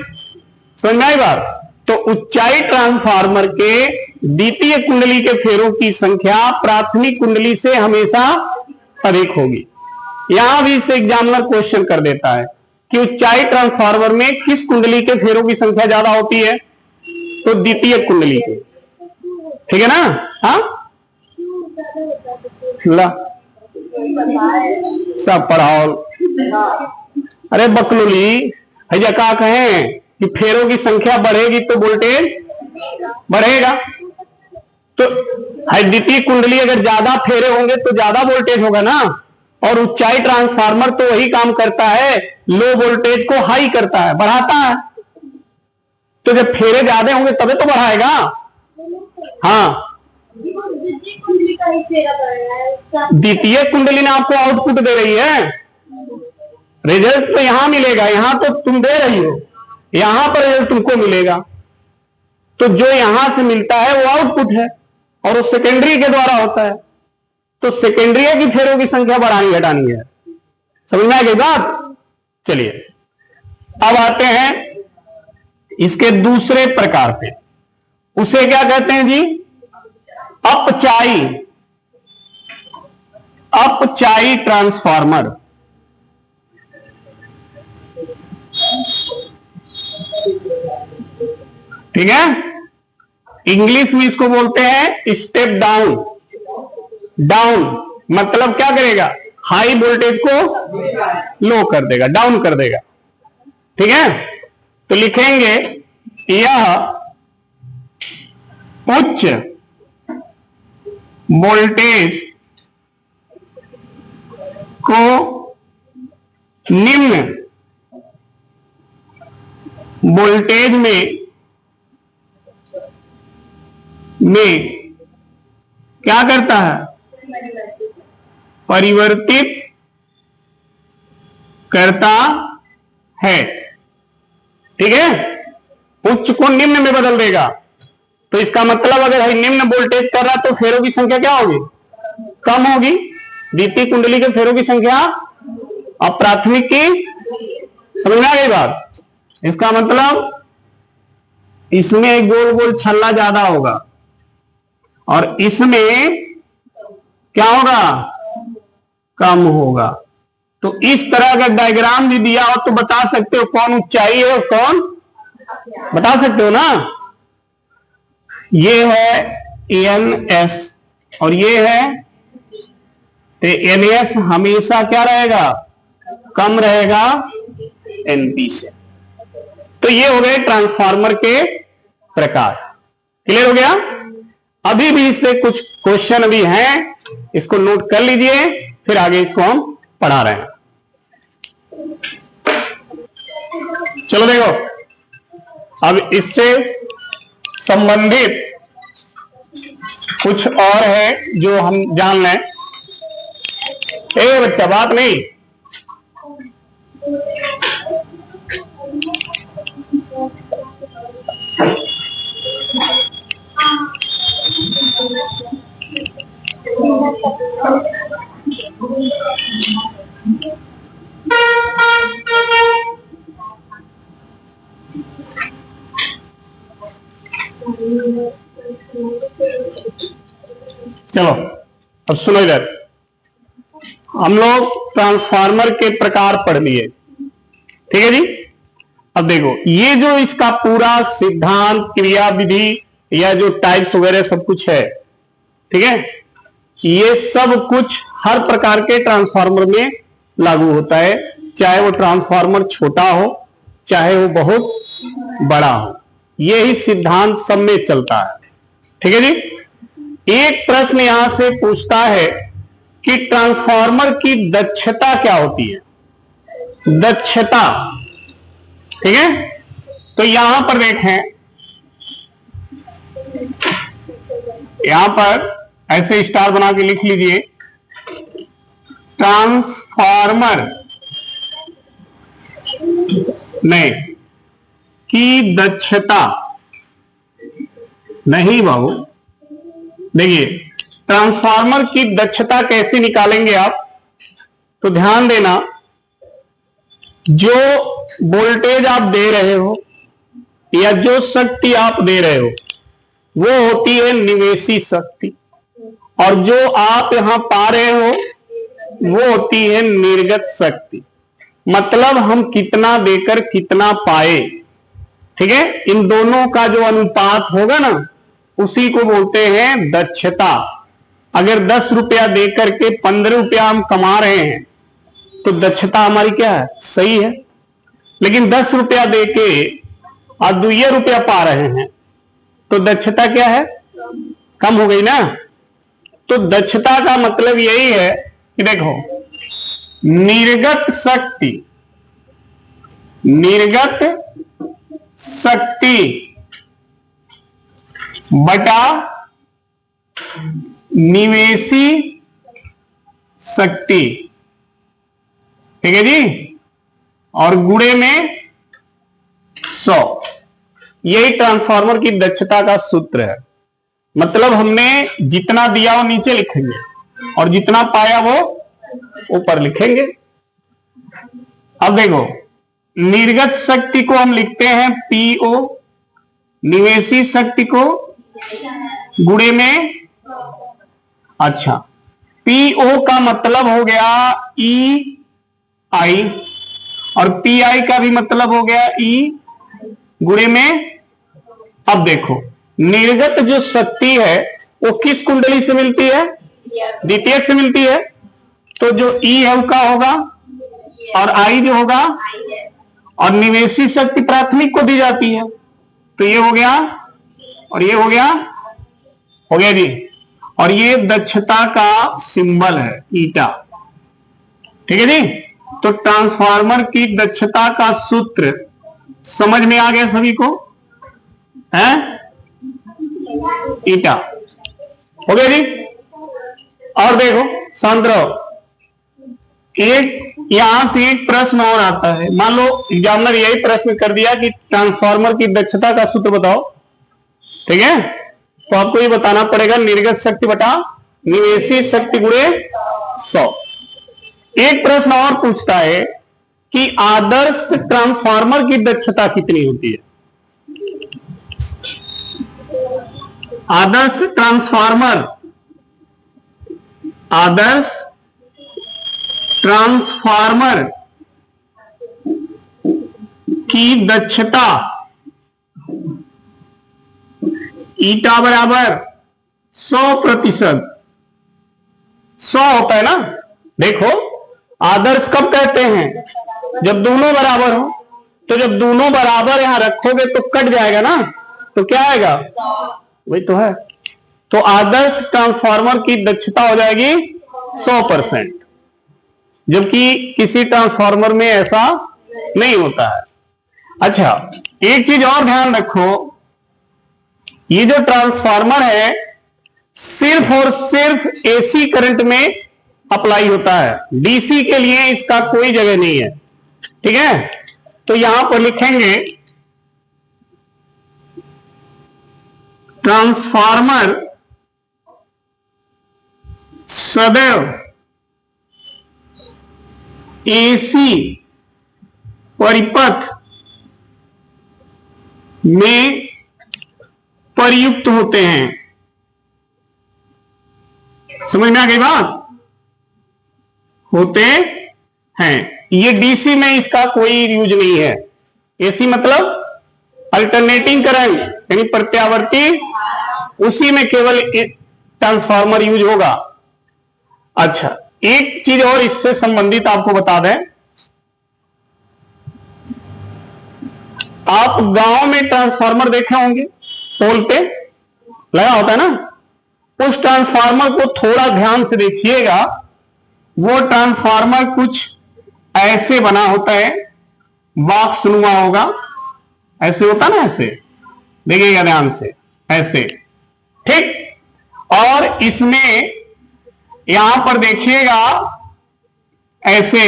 Speaker 1: समझ में आई बात? तो ऊंचाई ट्रांसफार्मर के द्वितीय कुंडली के फेरों की संख्या प्राथमिक कुंडली से हमेशा अधिक होगी। यहां भी इसे एग्जामिनर क्वेश्चन कर देता है कि ऊंचाई ट्रांसफार्मर में किस कुंडली के फेरों की संख्या ज्यादा होती है, तो द्वितीय कुंडली की। ठीक है ना? हाँ, ला सब पढ़ाओ। अरे बकलुली भैया का कहें कि फेरों की संख्या बढ़ेगी तो वोल्टेज बढ़ेगा। तो द्वितीय कुंडली अगर ज्यादा फेरे होंगे तो ज्यादा वोल्टेज होगा ना। और ऊंचाई ट्रांसफार्मर तो वही काम करता है, लो वोल्टेज को हाई करता है, बढ़ाता है। तो जब फेरे ज्यादा होंगे तभी तो बढ़ाएगा। हाँ, द्वितीय कुंडली ने आपको आउटपुट दे रही है, रिजल्ट तो यहां मिलेगा। यहां तो तुम दे रही हो, यहां पर रिजल्ट तुमको मिलेगा। तो जो यहां से मिलता है वो आउटपुट है, और वो सेकेंडरी के द्वारा होता है। तो सेकेंडरी की फेरों की संख्या बढ़ानी घटानी है। समझ में आ गई बात? चलिए अब आते हैं इसके दूसरे प्रकार पे। उसे क्या कहते हैं जी? अपचाई। अपचाई ट्रांसफार्मर। ठीक है, इंग्लिश में इसको बोलते हैं स्टेप डाउन। डाउन मतलब क्या करेगा? हाई वोल्टेज को लो कर देगा, डाउन कर देगा। ठीक है, तो लिखेंगे यह उच्च वोल्टेज को निम्न वोल्टेज में क्या करता है? परिवर्तित करता है। ठीक है, उच्च को निम्न में बदल देगा। तो इसका मतलब अगर निम्न वोल्टेज कर रहा तो फेरों की संख्या क्या होगी? कम होगी। द्वितीय कुंडली के फेरों की संख्या और प्राथमिक की, समझ में आ गई बात? इसका मतलब इसमें गोल गोल छल्ला ज्यादा होगा और इसमें क्या होगा? कम होगा। तो इस तरह का डायग्राम भी दिया हो तो बता सकते हो कौन ऊंचाई है और कौन, बता सकते हो ना? ये है NS और ये है, तो NS हमेशा क्या रहेगा? कम रहेगा NP से। तो ये हो गए ट्रांसफार्मर के प्रकार। क्लियर हो गया? अभी भी इससे कुछ क्वेश्चन भी हैं, इसको नोट कर लीजिए, फिर आगे इसको हम पढ़ा रहे हैं। चलो देखो, अब इससे संबंधित कुछ और है जो हम जान लें। बच्चा बात नहीं, चलो अब सुनो इधर। हम लोग ट्रांसफार्मर के प्रकार पढ़ लिए, ठीक है जी। अब देखो ये जो इसका पूरा सिद्धांत, क्रिया विधि या जो टाइप्स वगैरह सब कुछ है, ठीक है, ये सब कुछ हर प्रकार के ट्रांसफार्मर में लागू होता है, चाहे वो ट्रांसफार्मर छोटा हो चाहे वो बहुत बड़ा हो, यही सिद्धांत सब में चलता है, ठीक है जी। एक प्रश्न यहां से पूछता है कि ट्रांसफार्मर की दक्षता क्या होती है, दक्षता, ठीक है। तो यहां पर देखें, यहां पर ऐसे स्टार बना के लिख लीजिए, ट्रांसफार्मर में की दक्षता, नहीं बाबू, देखिए ट्रांसफार्मर की दक्षता कैसे निकालेंगे आप, तो ध्यान देना, जो वोल्टेज आप दे रहे हो या जो शक्ति आप दे रहे हो वो होती है निवेशी शक्ति, और जो आप यहां पा रहे हो वो होती है निर्गत शक्ति। मतलब हम कितना देकर कितना पाए, ठीक है, इन दोनों का जो अनुपात होगा ना उसी को बोलते हैं दक्षता। अगर 10 रुपया देकर के 15 रुपया हम कमा रहे हैं तो दक्षता हमारी क्या है, सही है। लेकिन 10 रुपया देके और 2 रुपया पा रहे हैं तो दक्षता क्या है, कम हो गई ना। तो दक्षता का मतलब यही है कि देखो, निर्गत शक्ति, निर्गत शक्ति बटा निवेशी शक्ति, ठीक है जी, और गुणे में 100, यही ट्रांसफार्मर की दक्षता का सूत्र है। मतलब हमने जितना दिया वो नीचे लिखेंगे और जितना पाया वो ऊपर लिखेंगे। अब देखो, निर्गत शक्ति को हम लिखते हैं पीओ, निवेशी शक्ति को गुणे में, अच्छा, पीओ का मतलब हो गया ई आई और पी आई का भी मतलब हो गया ई गुणे में। अब देखो, निर्गत जो शक्ति है वो किस कुंडली से मिलती है, द्वितीयक से मिलती है, तो जो ई है वो क्या होगा और आई जो होगा, और निवेशी शक्ति प्राथमिक को दी जाती है, तो ये हो गया और ये हो गया जी। और ये दक्षता का सिंबल है ईटा, ठीक है जी। तो ट्रांसफार्मर की दक्षता का सूत्र समझ में आ गया सभी को, है ईटा, हो गया जी। और देखो शांत रहो, एक यहां से एक प्रश्न और आता है। मान लो एग्जामिनर यही प्रश्न कर दिया कि ट्रांसफार्मर की दक्षता का सूत्र बताओ, ठीक है, तो आपको ये बताना पड़ेगा निर्गत शक्ति बटा निवेशी शक्ति गुणे 100। एक प्रश्न और पूछता है कि आदर्श ट्रांसफार्मर की दक्षता कितनी होती है। आदर्श ट्रांसफार्मर, आदर्श ट्रांसफार्मर की दक्षता ईटा बराबर 100%। 100 होता है ना। देखो, आदर्श कब कहते हैं, जब दोनों बराबर हो। तो जब दोनों बराबर यहां रखोगे तो कट जाएगा ना, तो क्या आएगा, वही तो है। तो आदर्श ट्रांसफार्मर की दक्षता हो जाएगी 100%, जबकि किसी ट्रांसफार्मर में ऐसा नहीं होता है। अच्छा, एक चीज और ध्यान रखो, ये जो ट्रांसफार्मर है सिर्फ और सिर्फ एसी करंट में अप्लाई होता है, डीसी के लिए इसका कोई जगह नहीं है। ठीक है, तो यहां पर लिखेंगे ट्रांसफार्मर सदैव एसी परिपथ में प्रयुक्त होते हैं। समझ में आ गई बात? होते हैं। ये डीसी में इसका कोई यूज नहीं है। एसी मतलब अल्टरनेटिंग करंट यानी प्रत्यावर्ती, उसी में केवल ट्रांसफार्मर यूज होगा। अच्छा, एक चीज और इससे संबंधित आपको बता दें, आप गांव में ट्रांसफार्मर देखे होंगे, पोल पे लगा होता है ना, उस ट्रांसफार्मर को थोड़ा ध्यान से देखिएगा। वो ट्रांसफार्मर कुछ ऐसे बना होता है, बॉक्सनुमा होगा, ऐसे होता ना, ऐसे देखिएगा ध्यान से, ऐसे। ठीक, और इसमें यहां पर देखिएगा ऐसे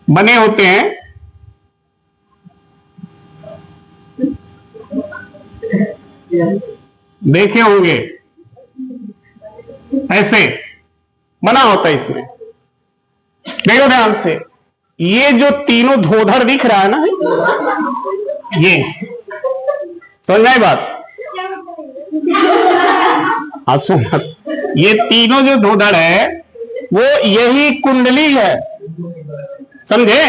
Speaker 1: बने होते हैं, देखे होंगे, ऐसे बना होता है इसमें। देखो ध्यान से, ये जो तीनों धोधड़ दिख रहा है ना, ये समझ आई बात? सुन, ये तीनों जो धोधड़ है वो यही कुंडली है, समझे?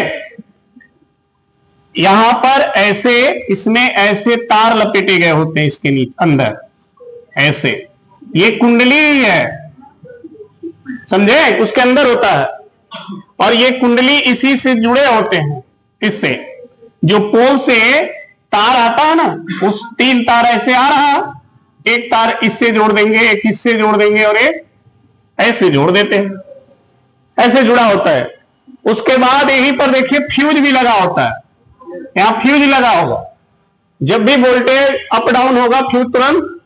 Speaker 1: यहां पर ऐसे, इसमें ऐसे तार लपेटे गए होते हैं इसके नीचे अंदर, ऐसे, ये कुंडली ही है, समझे? उसके अंदर होता है, और ये कुंडली इसी से जुड़े होते हैं। इससे जो पोल से तार आता है ना, उस 3 तार ऐसे आ रहा, एक तार इससे जोड़ देंगे, एक इससे जोड़ देंगे, और एक ऐसे जोड़ देते हैं, ऐसे जुड़ा होता है। उसके बाद यहीं पर देखिए फ्यूज भी लगा होता है, यहां फ्यूज लगा होगा। जब भी वोल्टेज अप डाउन होगा, फ्यूज तुरंत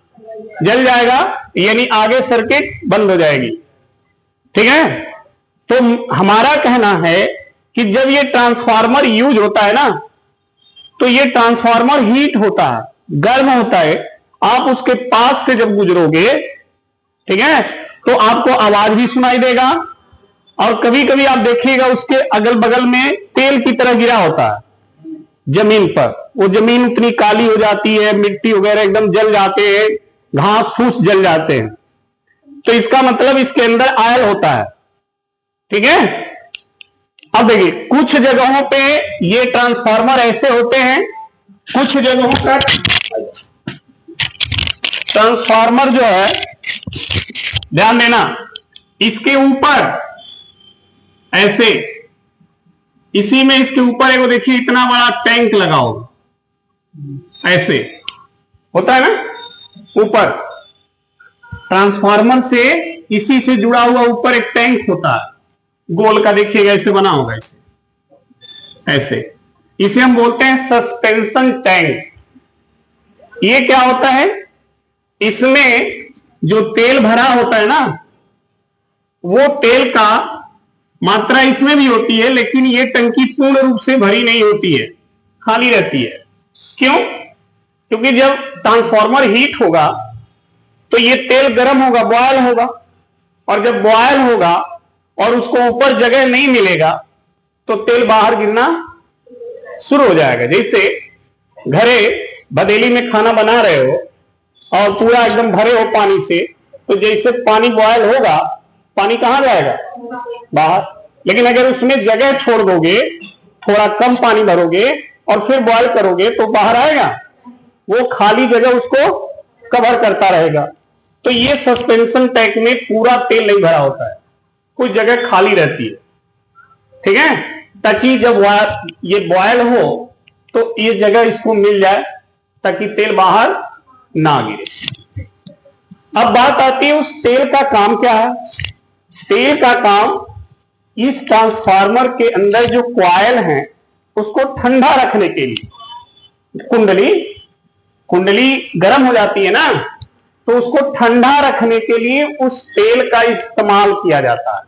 Speaker 1: जल जाएगा, यानी आगे सर्किट बंद हो जाएगी। ठीक है, तो हमारा कहना है कि जब ये ट्रांसफार्मर यूज होता है ना, तो ये ट्रांसफार्मर हीट होता है, गर्म होता है। आप उसके पास से जब गुजरोगे, ठीक है, तो आपको आवाज भी सुनाई देगा, और कभी कभी आप देखिएगा उसके अगल बगल में तेल की तरह गिरा होता है जमीन पर। वो जमीन उतनी काली हो जाती है, मिट्टी वगैरह एकदम जल जाते हैं, घास फूस जल जाते हैं, तो इसका मतलब इसके अंदर ऑयल होता है। ठीक है, अब देखिए कुछ जगहों पे ये ट्रांसफार्मर ऐसे होते हैं, कुछ जगहों पर ट्रांसफार्मर जो है, ध्यान देना, इसके ऊपर ऐसे, इसी में इसके ऊपर एक देखिए इतना बड़ा टैंक लगा होगा, ऐसे होता है ना, ऊपर ट्रांसफार्मर से इसी से जुड़ा हुआ ऊपर एक टैंक होता है, गोल का, देखिएगा ऐसे बना होगा, ऐसे ऐसे, इसे हम बोलते हैं सस्पेंशन टैंक। ये क्या होता है, इसमें जो तेल भरा होता है ना, वो तेल का मात्रा इसमें भी होती है, लेकिन ये टंकी पूर्ण रूप से भरी नहीं होती है, खाली रहती है। क्यों? क्योंकि जब ट्रांसफार्मर हीट होगा तो ये तेल गर्म होगा, बॉयल होगा, और जब बॉयल होगा और उसको ऊपर जगह नहीं मिलेगा तो तेल बाहर गिरना शुरू हो जाएगा। जैसे घरे बदेली में खाना बना रहे हो और पूरा एकदम भरे हो पानी से, तो जैसे पानी बॉयल होगा, पानी कहां जाएगा? बाहर। लेकिन अगर उसमें जगह छोड़ दोगे, थोड़ा कम पानी भरोगे और फिर बॉयल करोगे, तो बाहर आएगा, वो खाली जगह उसको कवर करता रहेगा। तो ये सस्पेंशन टैंक में पूरा तेल नहीं भरा होता है, कुछ जगह खाली रहती है। ठीक है, ताकि जब ये बॉयल हो तो ये जगह इसको मिल जाए, ताकि तेल बाहर ना गिरे। अब बात आती है उस तेल का काम क्या है। तेल का काम इस ट्रांसफार्मर के अंदर जो कॉइल है उसको ठंडा रखने के लिए, कुंडली गर्म हो जाती है ना, तो उसको ठंडा रखने के लिए उस तेल का इस्तेमाल किया जाता है।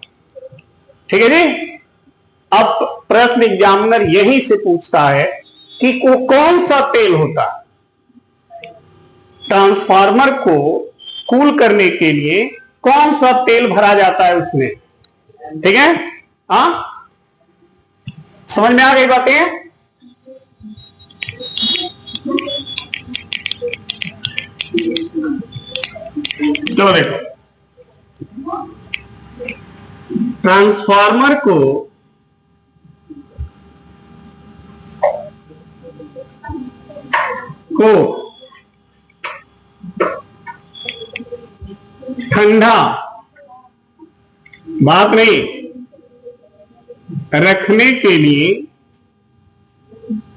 Speaker 1: ठीक है जी। अब प्रश्न एग्जामिनर यही से पूछता है कि वो कौन सा तेल होता है, ट्रांसफार्मर को कूल करने के लिए कौन सा तेल भरा जाता है उसमें। ठीक है, हाँ, समझ में आ गई बातें। चलो देखो, ट्रांसफार्मर को ठंडा बात नहीं रखने के लिए,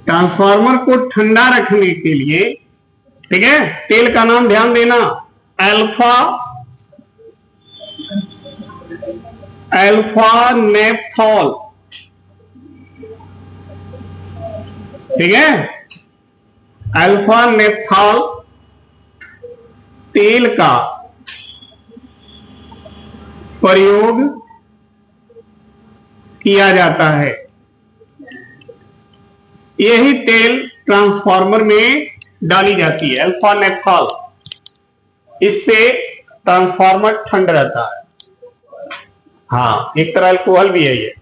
Speaker 1: ट्रांसफार्मर को ठंडा रखने के लिए, ठीक है, तेल का नाम ध्यान देना, अल्फा नेफ्थॉल। ठीक है, अल्फा नेफ्थॉल तेल का प्रयोग किया जाता है। यही तेल ट्रांसफार्मर में डाली जाती है, अल्फा नेफ्थॉल। इससे ट्रांसफार्मर ठंड रहता है। हाँ, एक तरह अल्कोहल भी है ये।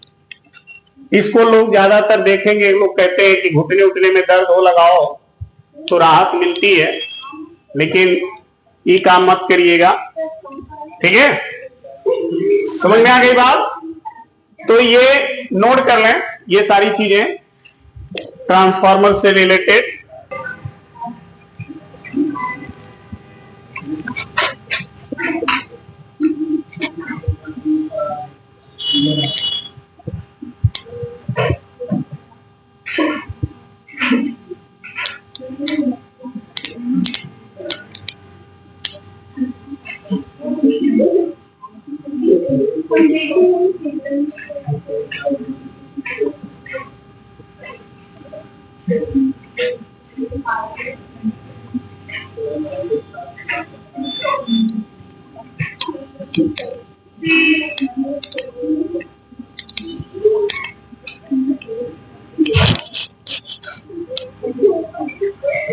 Speaker 1: इसको लोग ज्यादातर देखेंगे, लोग कहते हैं कि घुटने उठने में दर्द हो लगाओ तो राहत मिलती है, लेकिन ये काम मत करिएगा। ठीक है, समझ में आ गई बात। तो ये नोट कर लें, ये सारी चीजें ट्रांसफार्मर से रिलेटेड।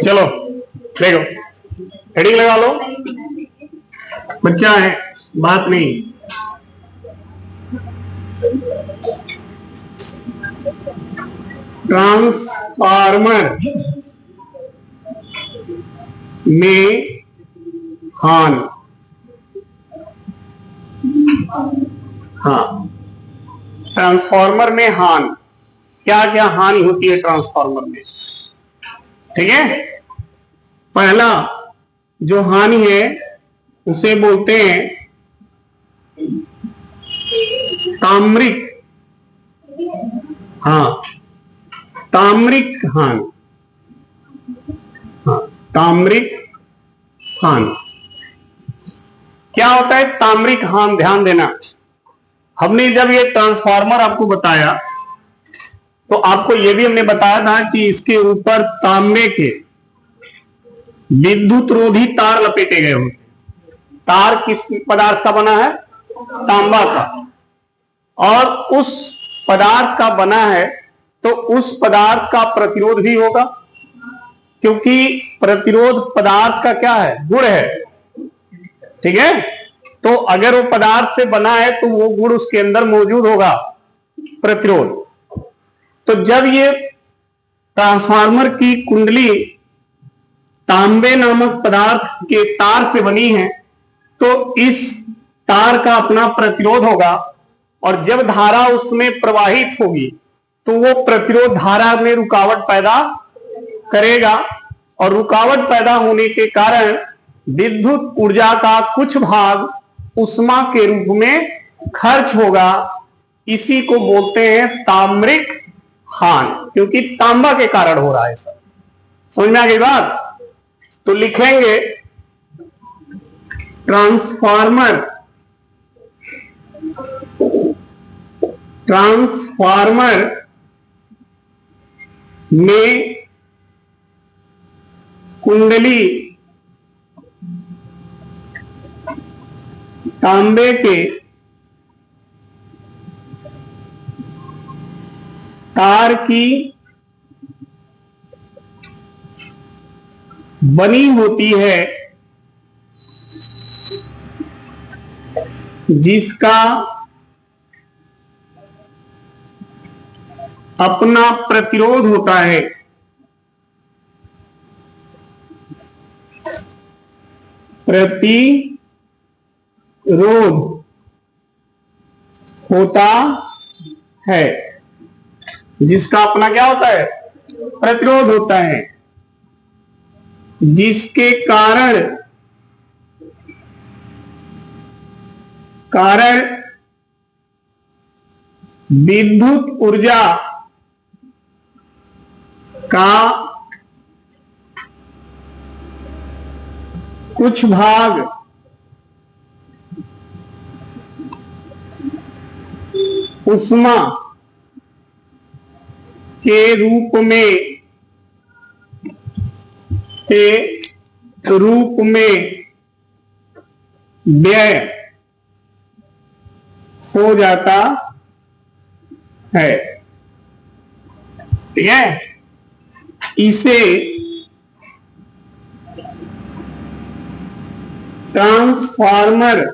Speaker 1: चलो देखो, हेडिंग लगा लो, बच्चा है बात नहीं। ट्रांसफार्मर में हानि। हाँ, ट्रांसफार्मर में हानि, क्या क्या हानि होती है ट्रांसफार्मर में। ठीक है, पहला जो हानि है उसे बोलते हैं ताम्रिक। हाँ, ताम्रिक हानि। हाँ, ताम्रिक हानि क्या होता है ताम्रिक हानि, ध्यान देना। हमने जब ये ट्रांसफार्मर आपको बताया तो आपको यह भी हमने बताया था कि इसके ऊपर तांबे के विद्युत रोधी तार लपेटे गए होते। तार किस पदार्थ का बना है, तांबा का, और उस पदार्थ का बना है तो उस पदार्थ का प्रतिरोध भी होगा, क्योंकि प्रतिरोध पदार्थ का क्या है, गुण है। ठीक है, तो अगर वो पदार्थ से बना है तो वो गुण उसके अंदर मौजूद होगा, प्रतिरोध। तो जब ये ट्रांसफार्मर की कुंडली तांबे नामक पदार्थ के तार से बनी है तो इस तार का अपना प्रतिरोध होगा, और जब धारा उसमें प्रवाहित होगी तो वो प्रतिरोध धारा में रुकावट पैदा करेगा, और रुकावट पैदा होने के कारण विद्युत ऊर्जा का कुछ भाग उष्मा के रूप में खर्च होगा। इसी को बोलते हैं ताम्रिक हानि, क्योंकि तांबा के कारण हो रहा है सब। समझ में आ गई बात। तो लिखेंगे ट्रांसफार्मर में कुंडली तांबे के तार की बनी होती है जिसका अपना प्रतिरोध होता है। प्रतिरोध होता है, जिसका अपना क्या होता है? प्रतिरोध होता है, जिसके कारण विद्युत ऊर्जा का कुछ भाग ऊष्मा के रूप में व्यय हो जाता है। ठीक है, इसे ट्रांसफार्मर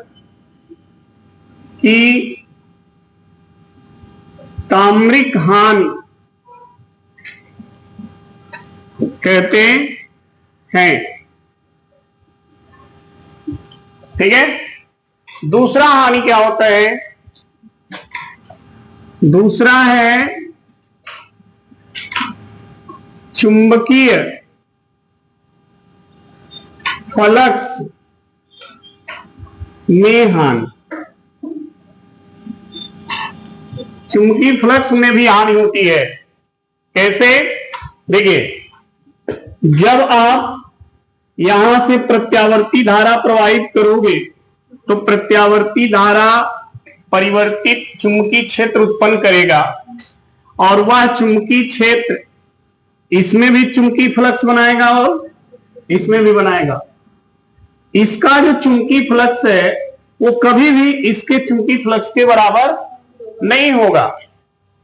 Speaker 1: की ताम्रिक हानि कहते हैं। ठीक है, दूसरा हानि क्या होता है? दूसरा है चुंबकीय फ्लक्स में हानि। चुंबकीय फ्लक्स में भी हानि होती है। कैसे? देखिए, जब आप यहां से प्रत्यावर्ती धारा प्रवाहित करोगे तो प्रत्यावर्ती धारा परिवर्तित चुंबकीय क्षेत्र उत्पन्न करेगा और वह चुंबकीय क्षेत्र इसमें भी चुंबकीय फ्लक्स बनाएगा और इसमें भी बनाएगा। इसका जो चुंबकीय फ्लक्स है वो कभी भी इसके चुंबकीय फ्लक्स के बराबर नहीं होगा।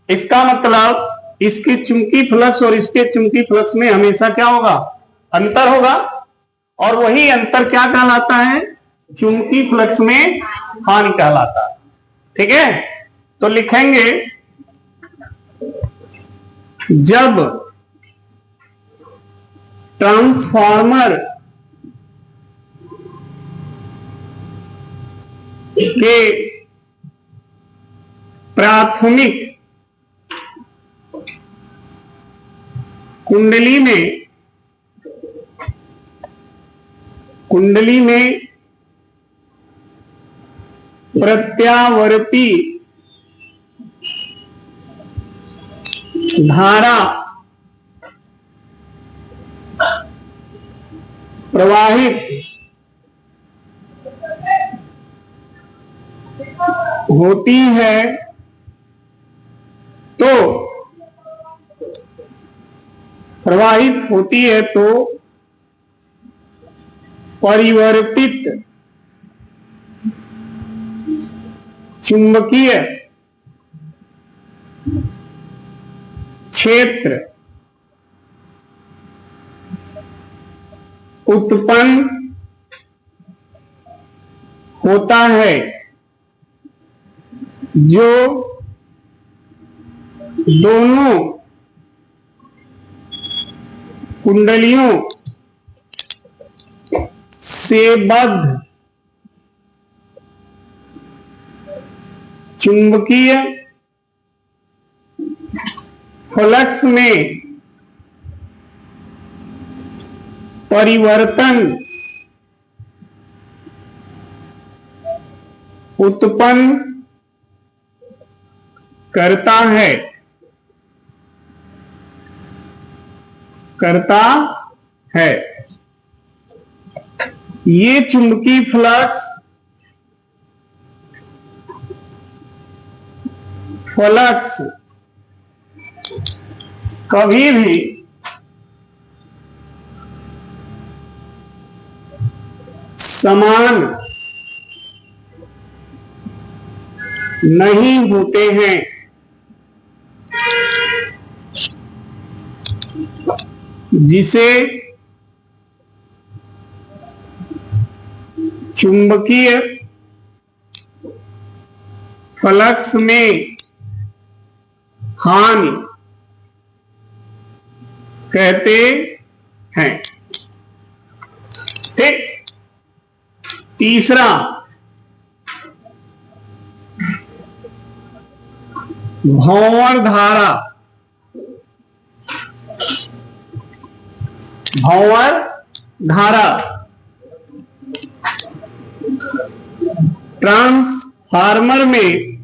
Speaker 1: इसका मतलब इसके चुंबकीय फ्लक्स और इसके चुंबकीय फ्लक्स में हमेशा क्या होगा? अंतर होगा, और वही अंतर क्या कहलाता है? चुंबकीय फ्लक्स में हानि कहलाता है। ठीक है, तो लिखेंगे जब ट्रांसफार्मर के प्राथमिक कुंडली में प्रत्यावर्ती धारा प्रवाहित होती है तो परिवर्तित चुंबकीय क्षेत्र उत्पन्न होता है, जो दोनों कुंडलियों से बद्ध चुंबकीय फ्लक्स में परिवर्तन उत्पन्न करता है। ये चुंबकीय फ्लक्स कभी भी समान नहीं होते हैं, जिसे चुंबकीय फ्लक्स में हानि कहते हैं। ठीक। तीसरा, भंवर धारा, भंवर धारा ट्रांसफार्मर में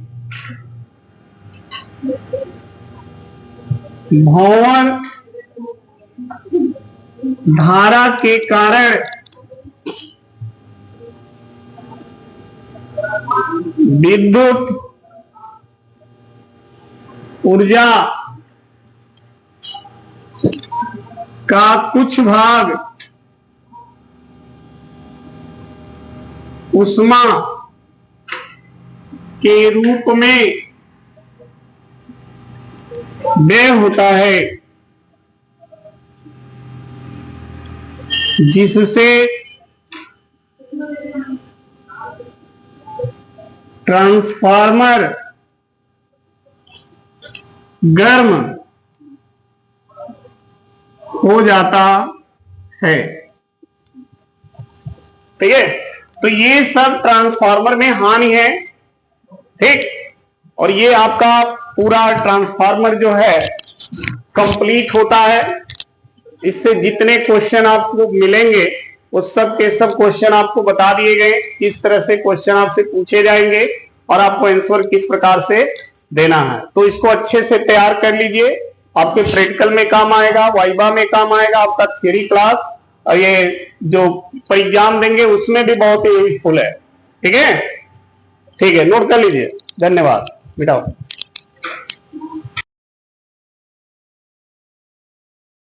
Speaker 1: भंवर धारा के कारण विद्युत ऊर्जा का कुछ भाग ऊष्मा के रूप में व्यय होता है, जिससे ट्रांसफार्मर गर्म हो जाता है। ठीक है, तो ये सब ट्रांसफार्मर में हानि है। ठीक, और ये आपका पूरा ट्रांसफार्मर जो है कंप्लीट होता है। इससे जितने क्वेश्चन आपको मिलेंगे उस सब के सब क्वेश्चन आपको बता दिए गए, किस तरह से क्वेश्चन आपसे पूछे जाएंगे और आपको आंसर किस प्रकार से देना है। तो इसको अच्छे से तैयार कर लीजिए, आपके प्रैक्टिकल में काम आएगा, वाइवा में काम आएगा, आपका थ्योरी क्लास और ये जो एग्जाम देंगे उसमें भी बहुत ही यूजफुल है। ठीक है, ठीक है, नोट कर लीजिए। धन्यवाद, मिटाओ।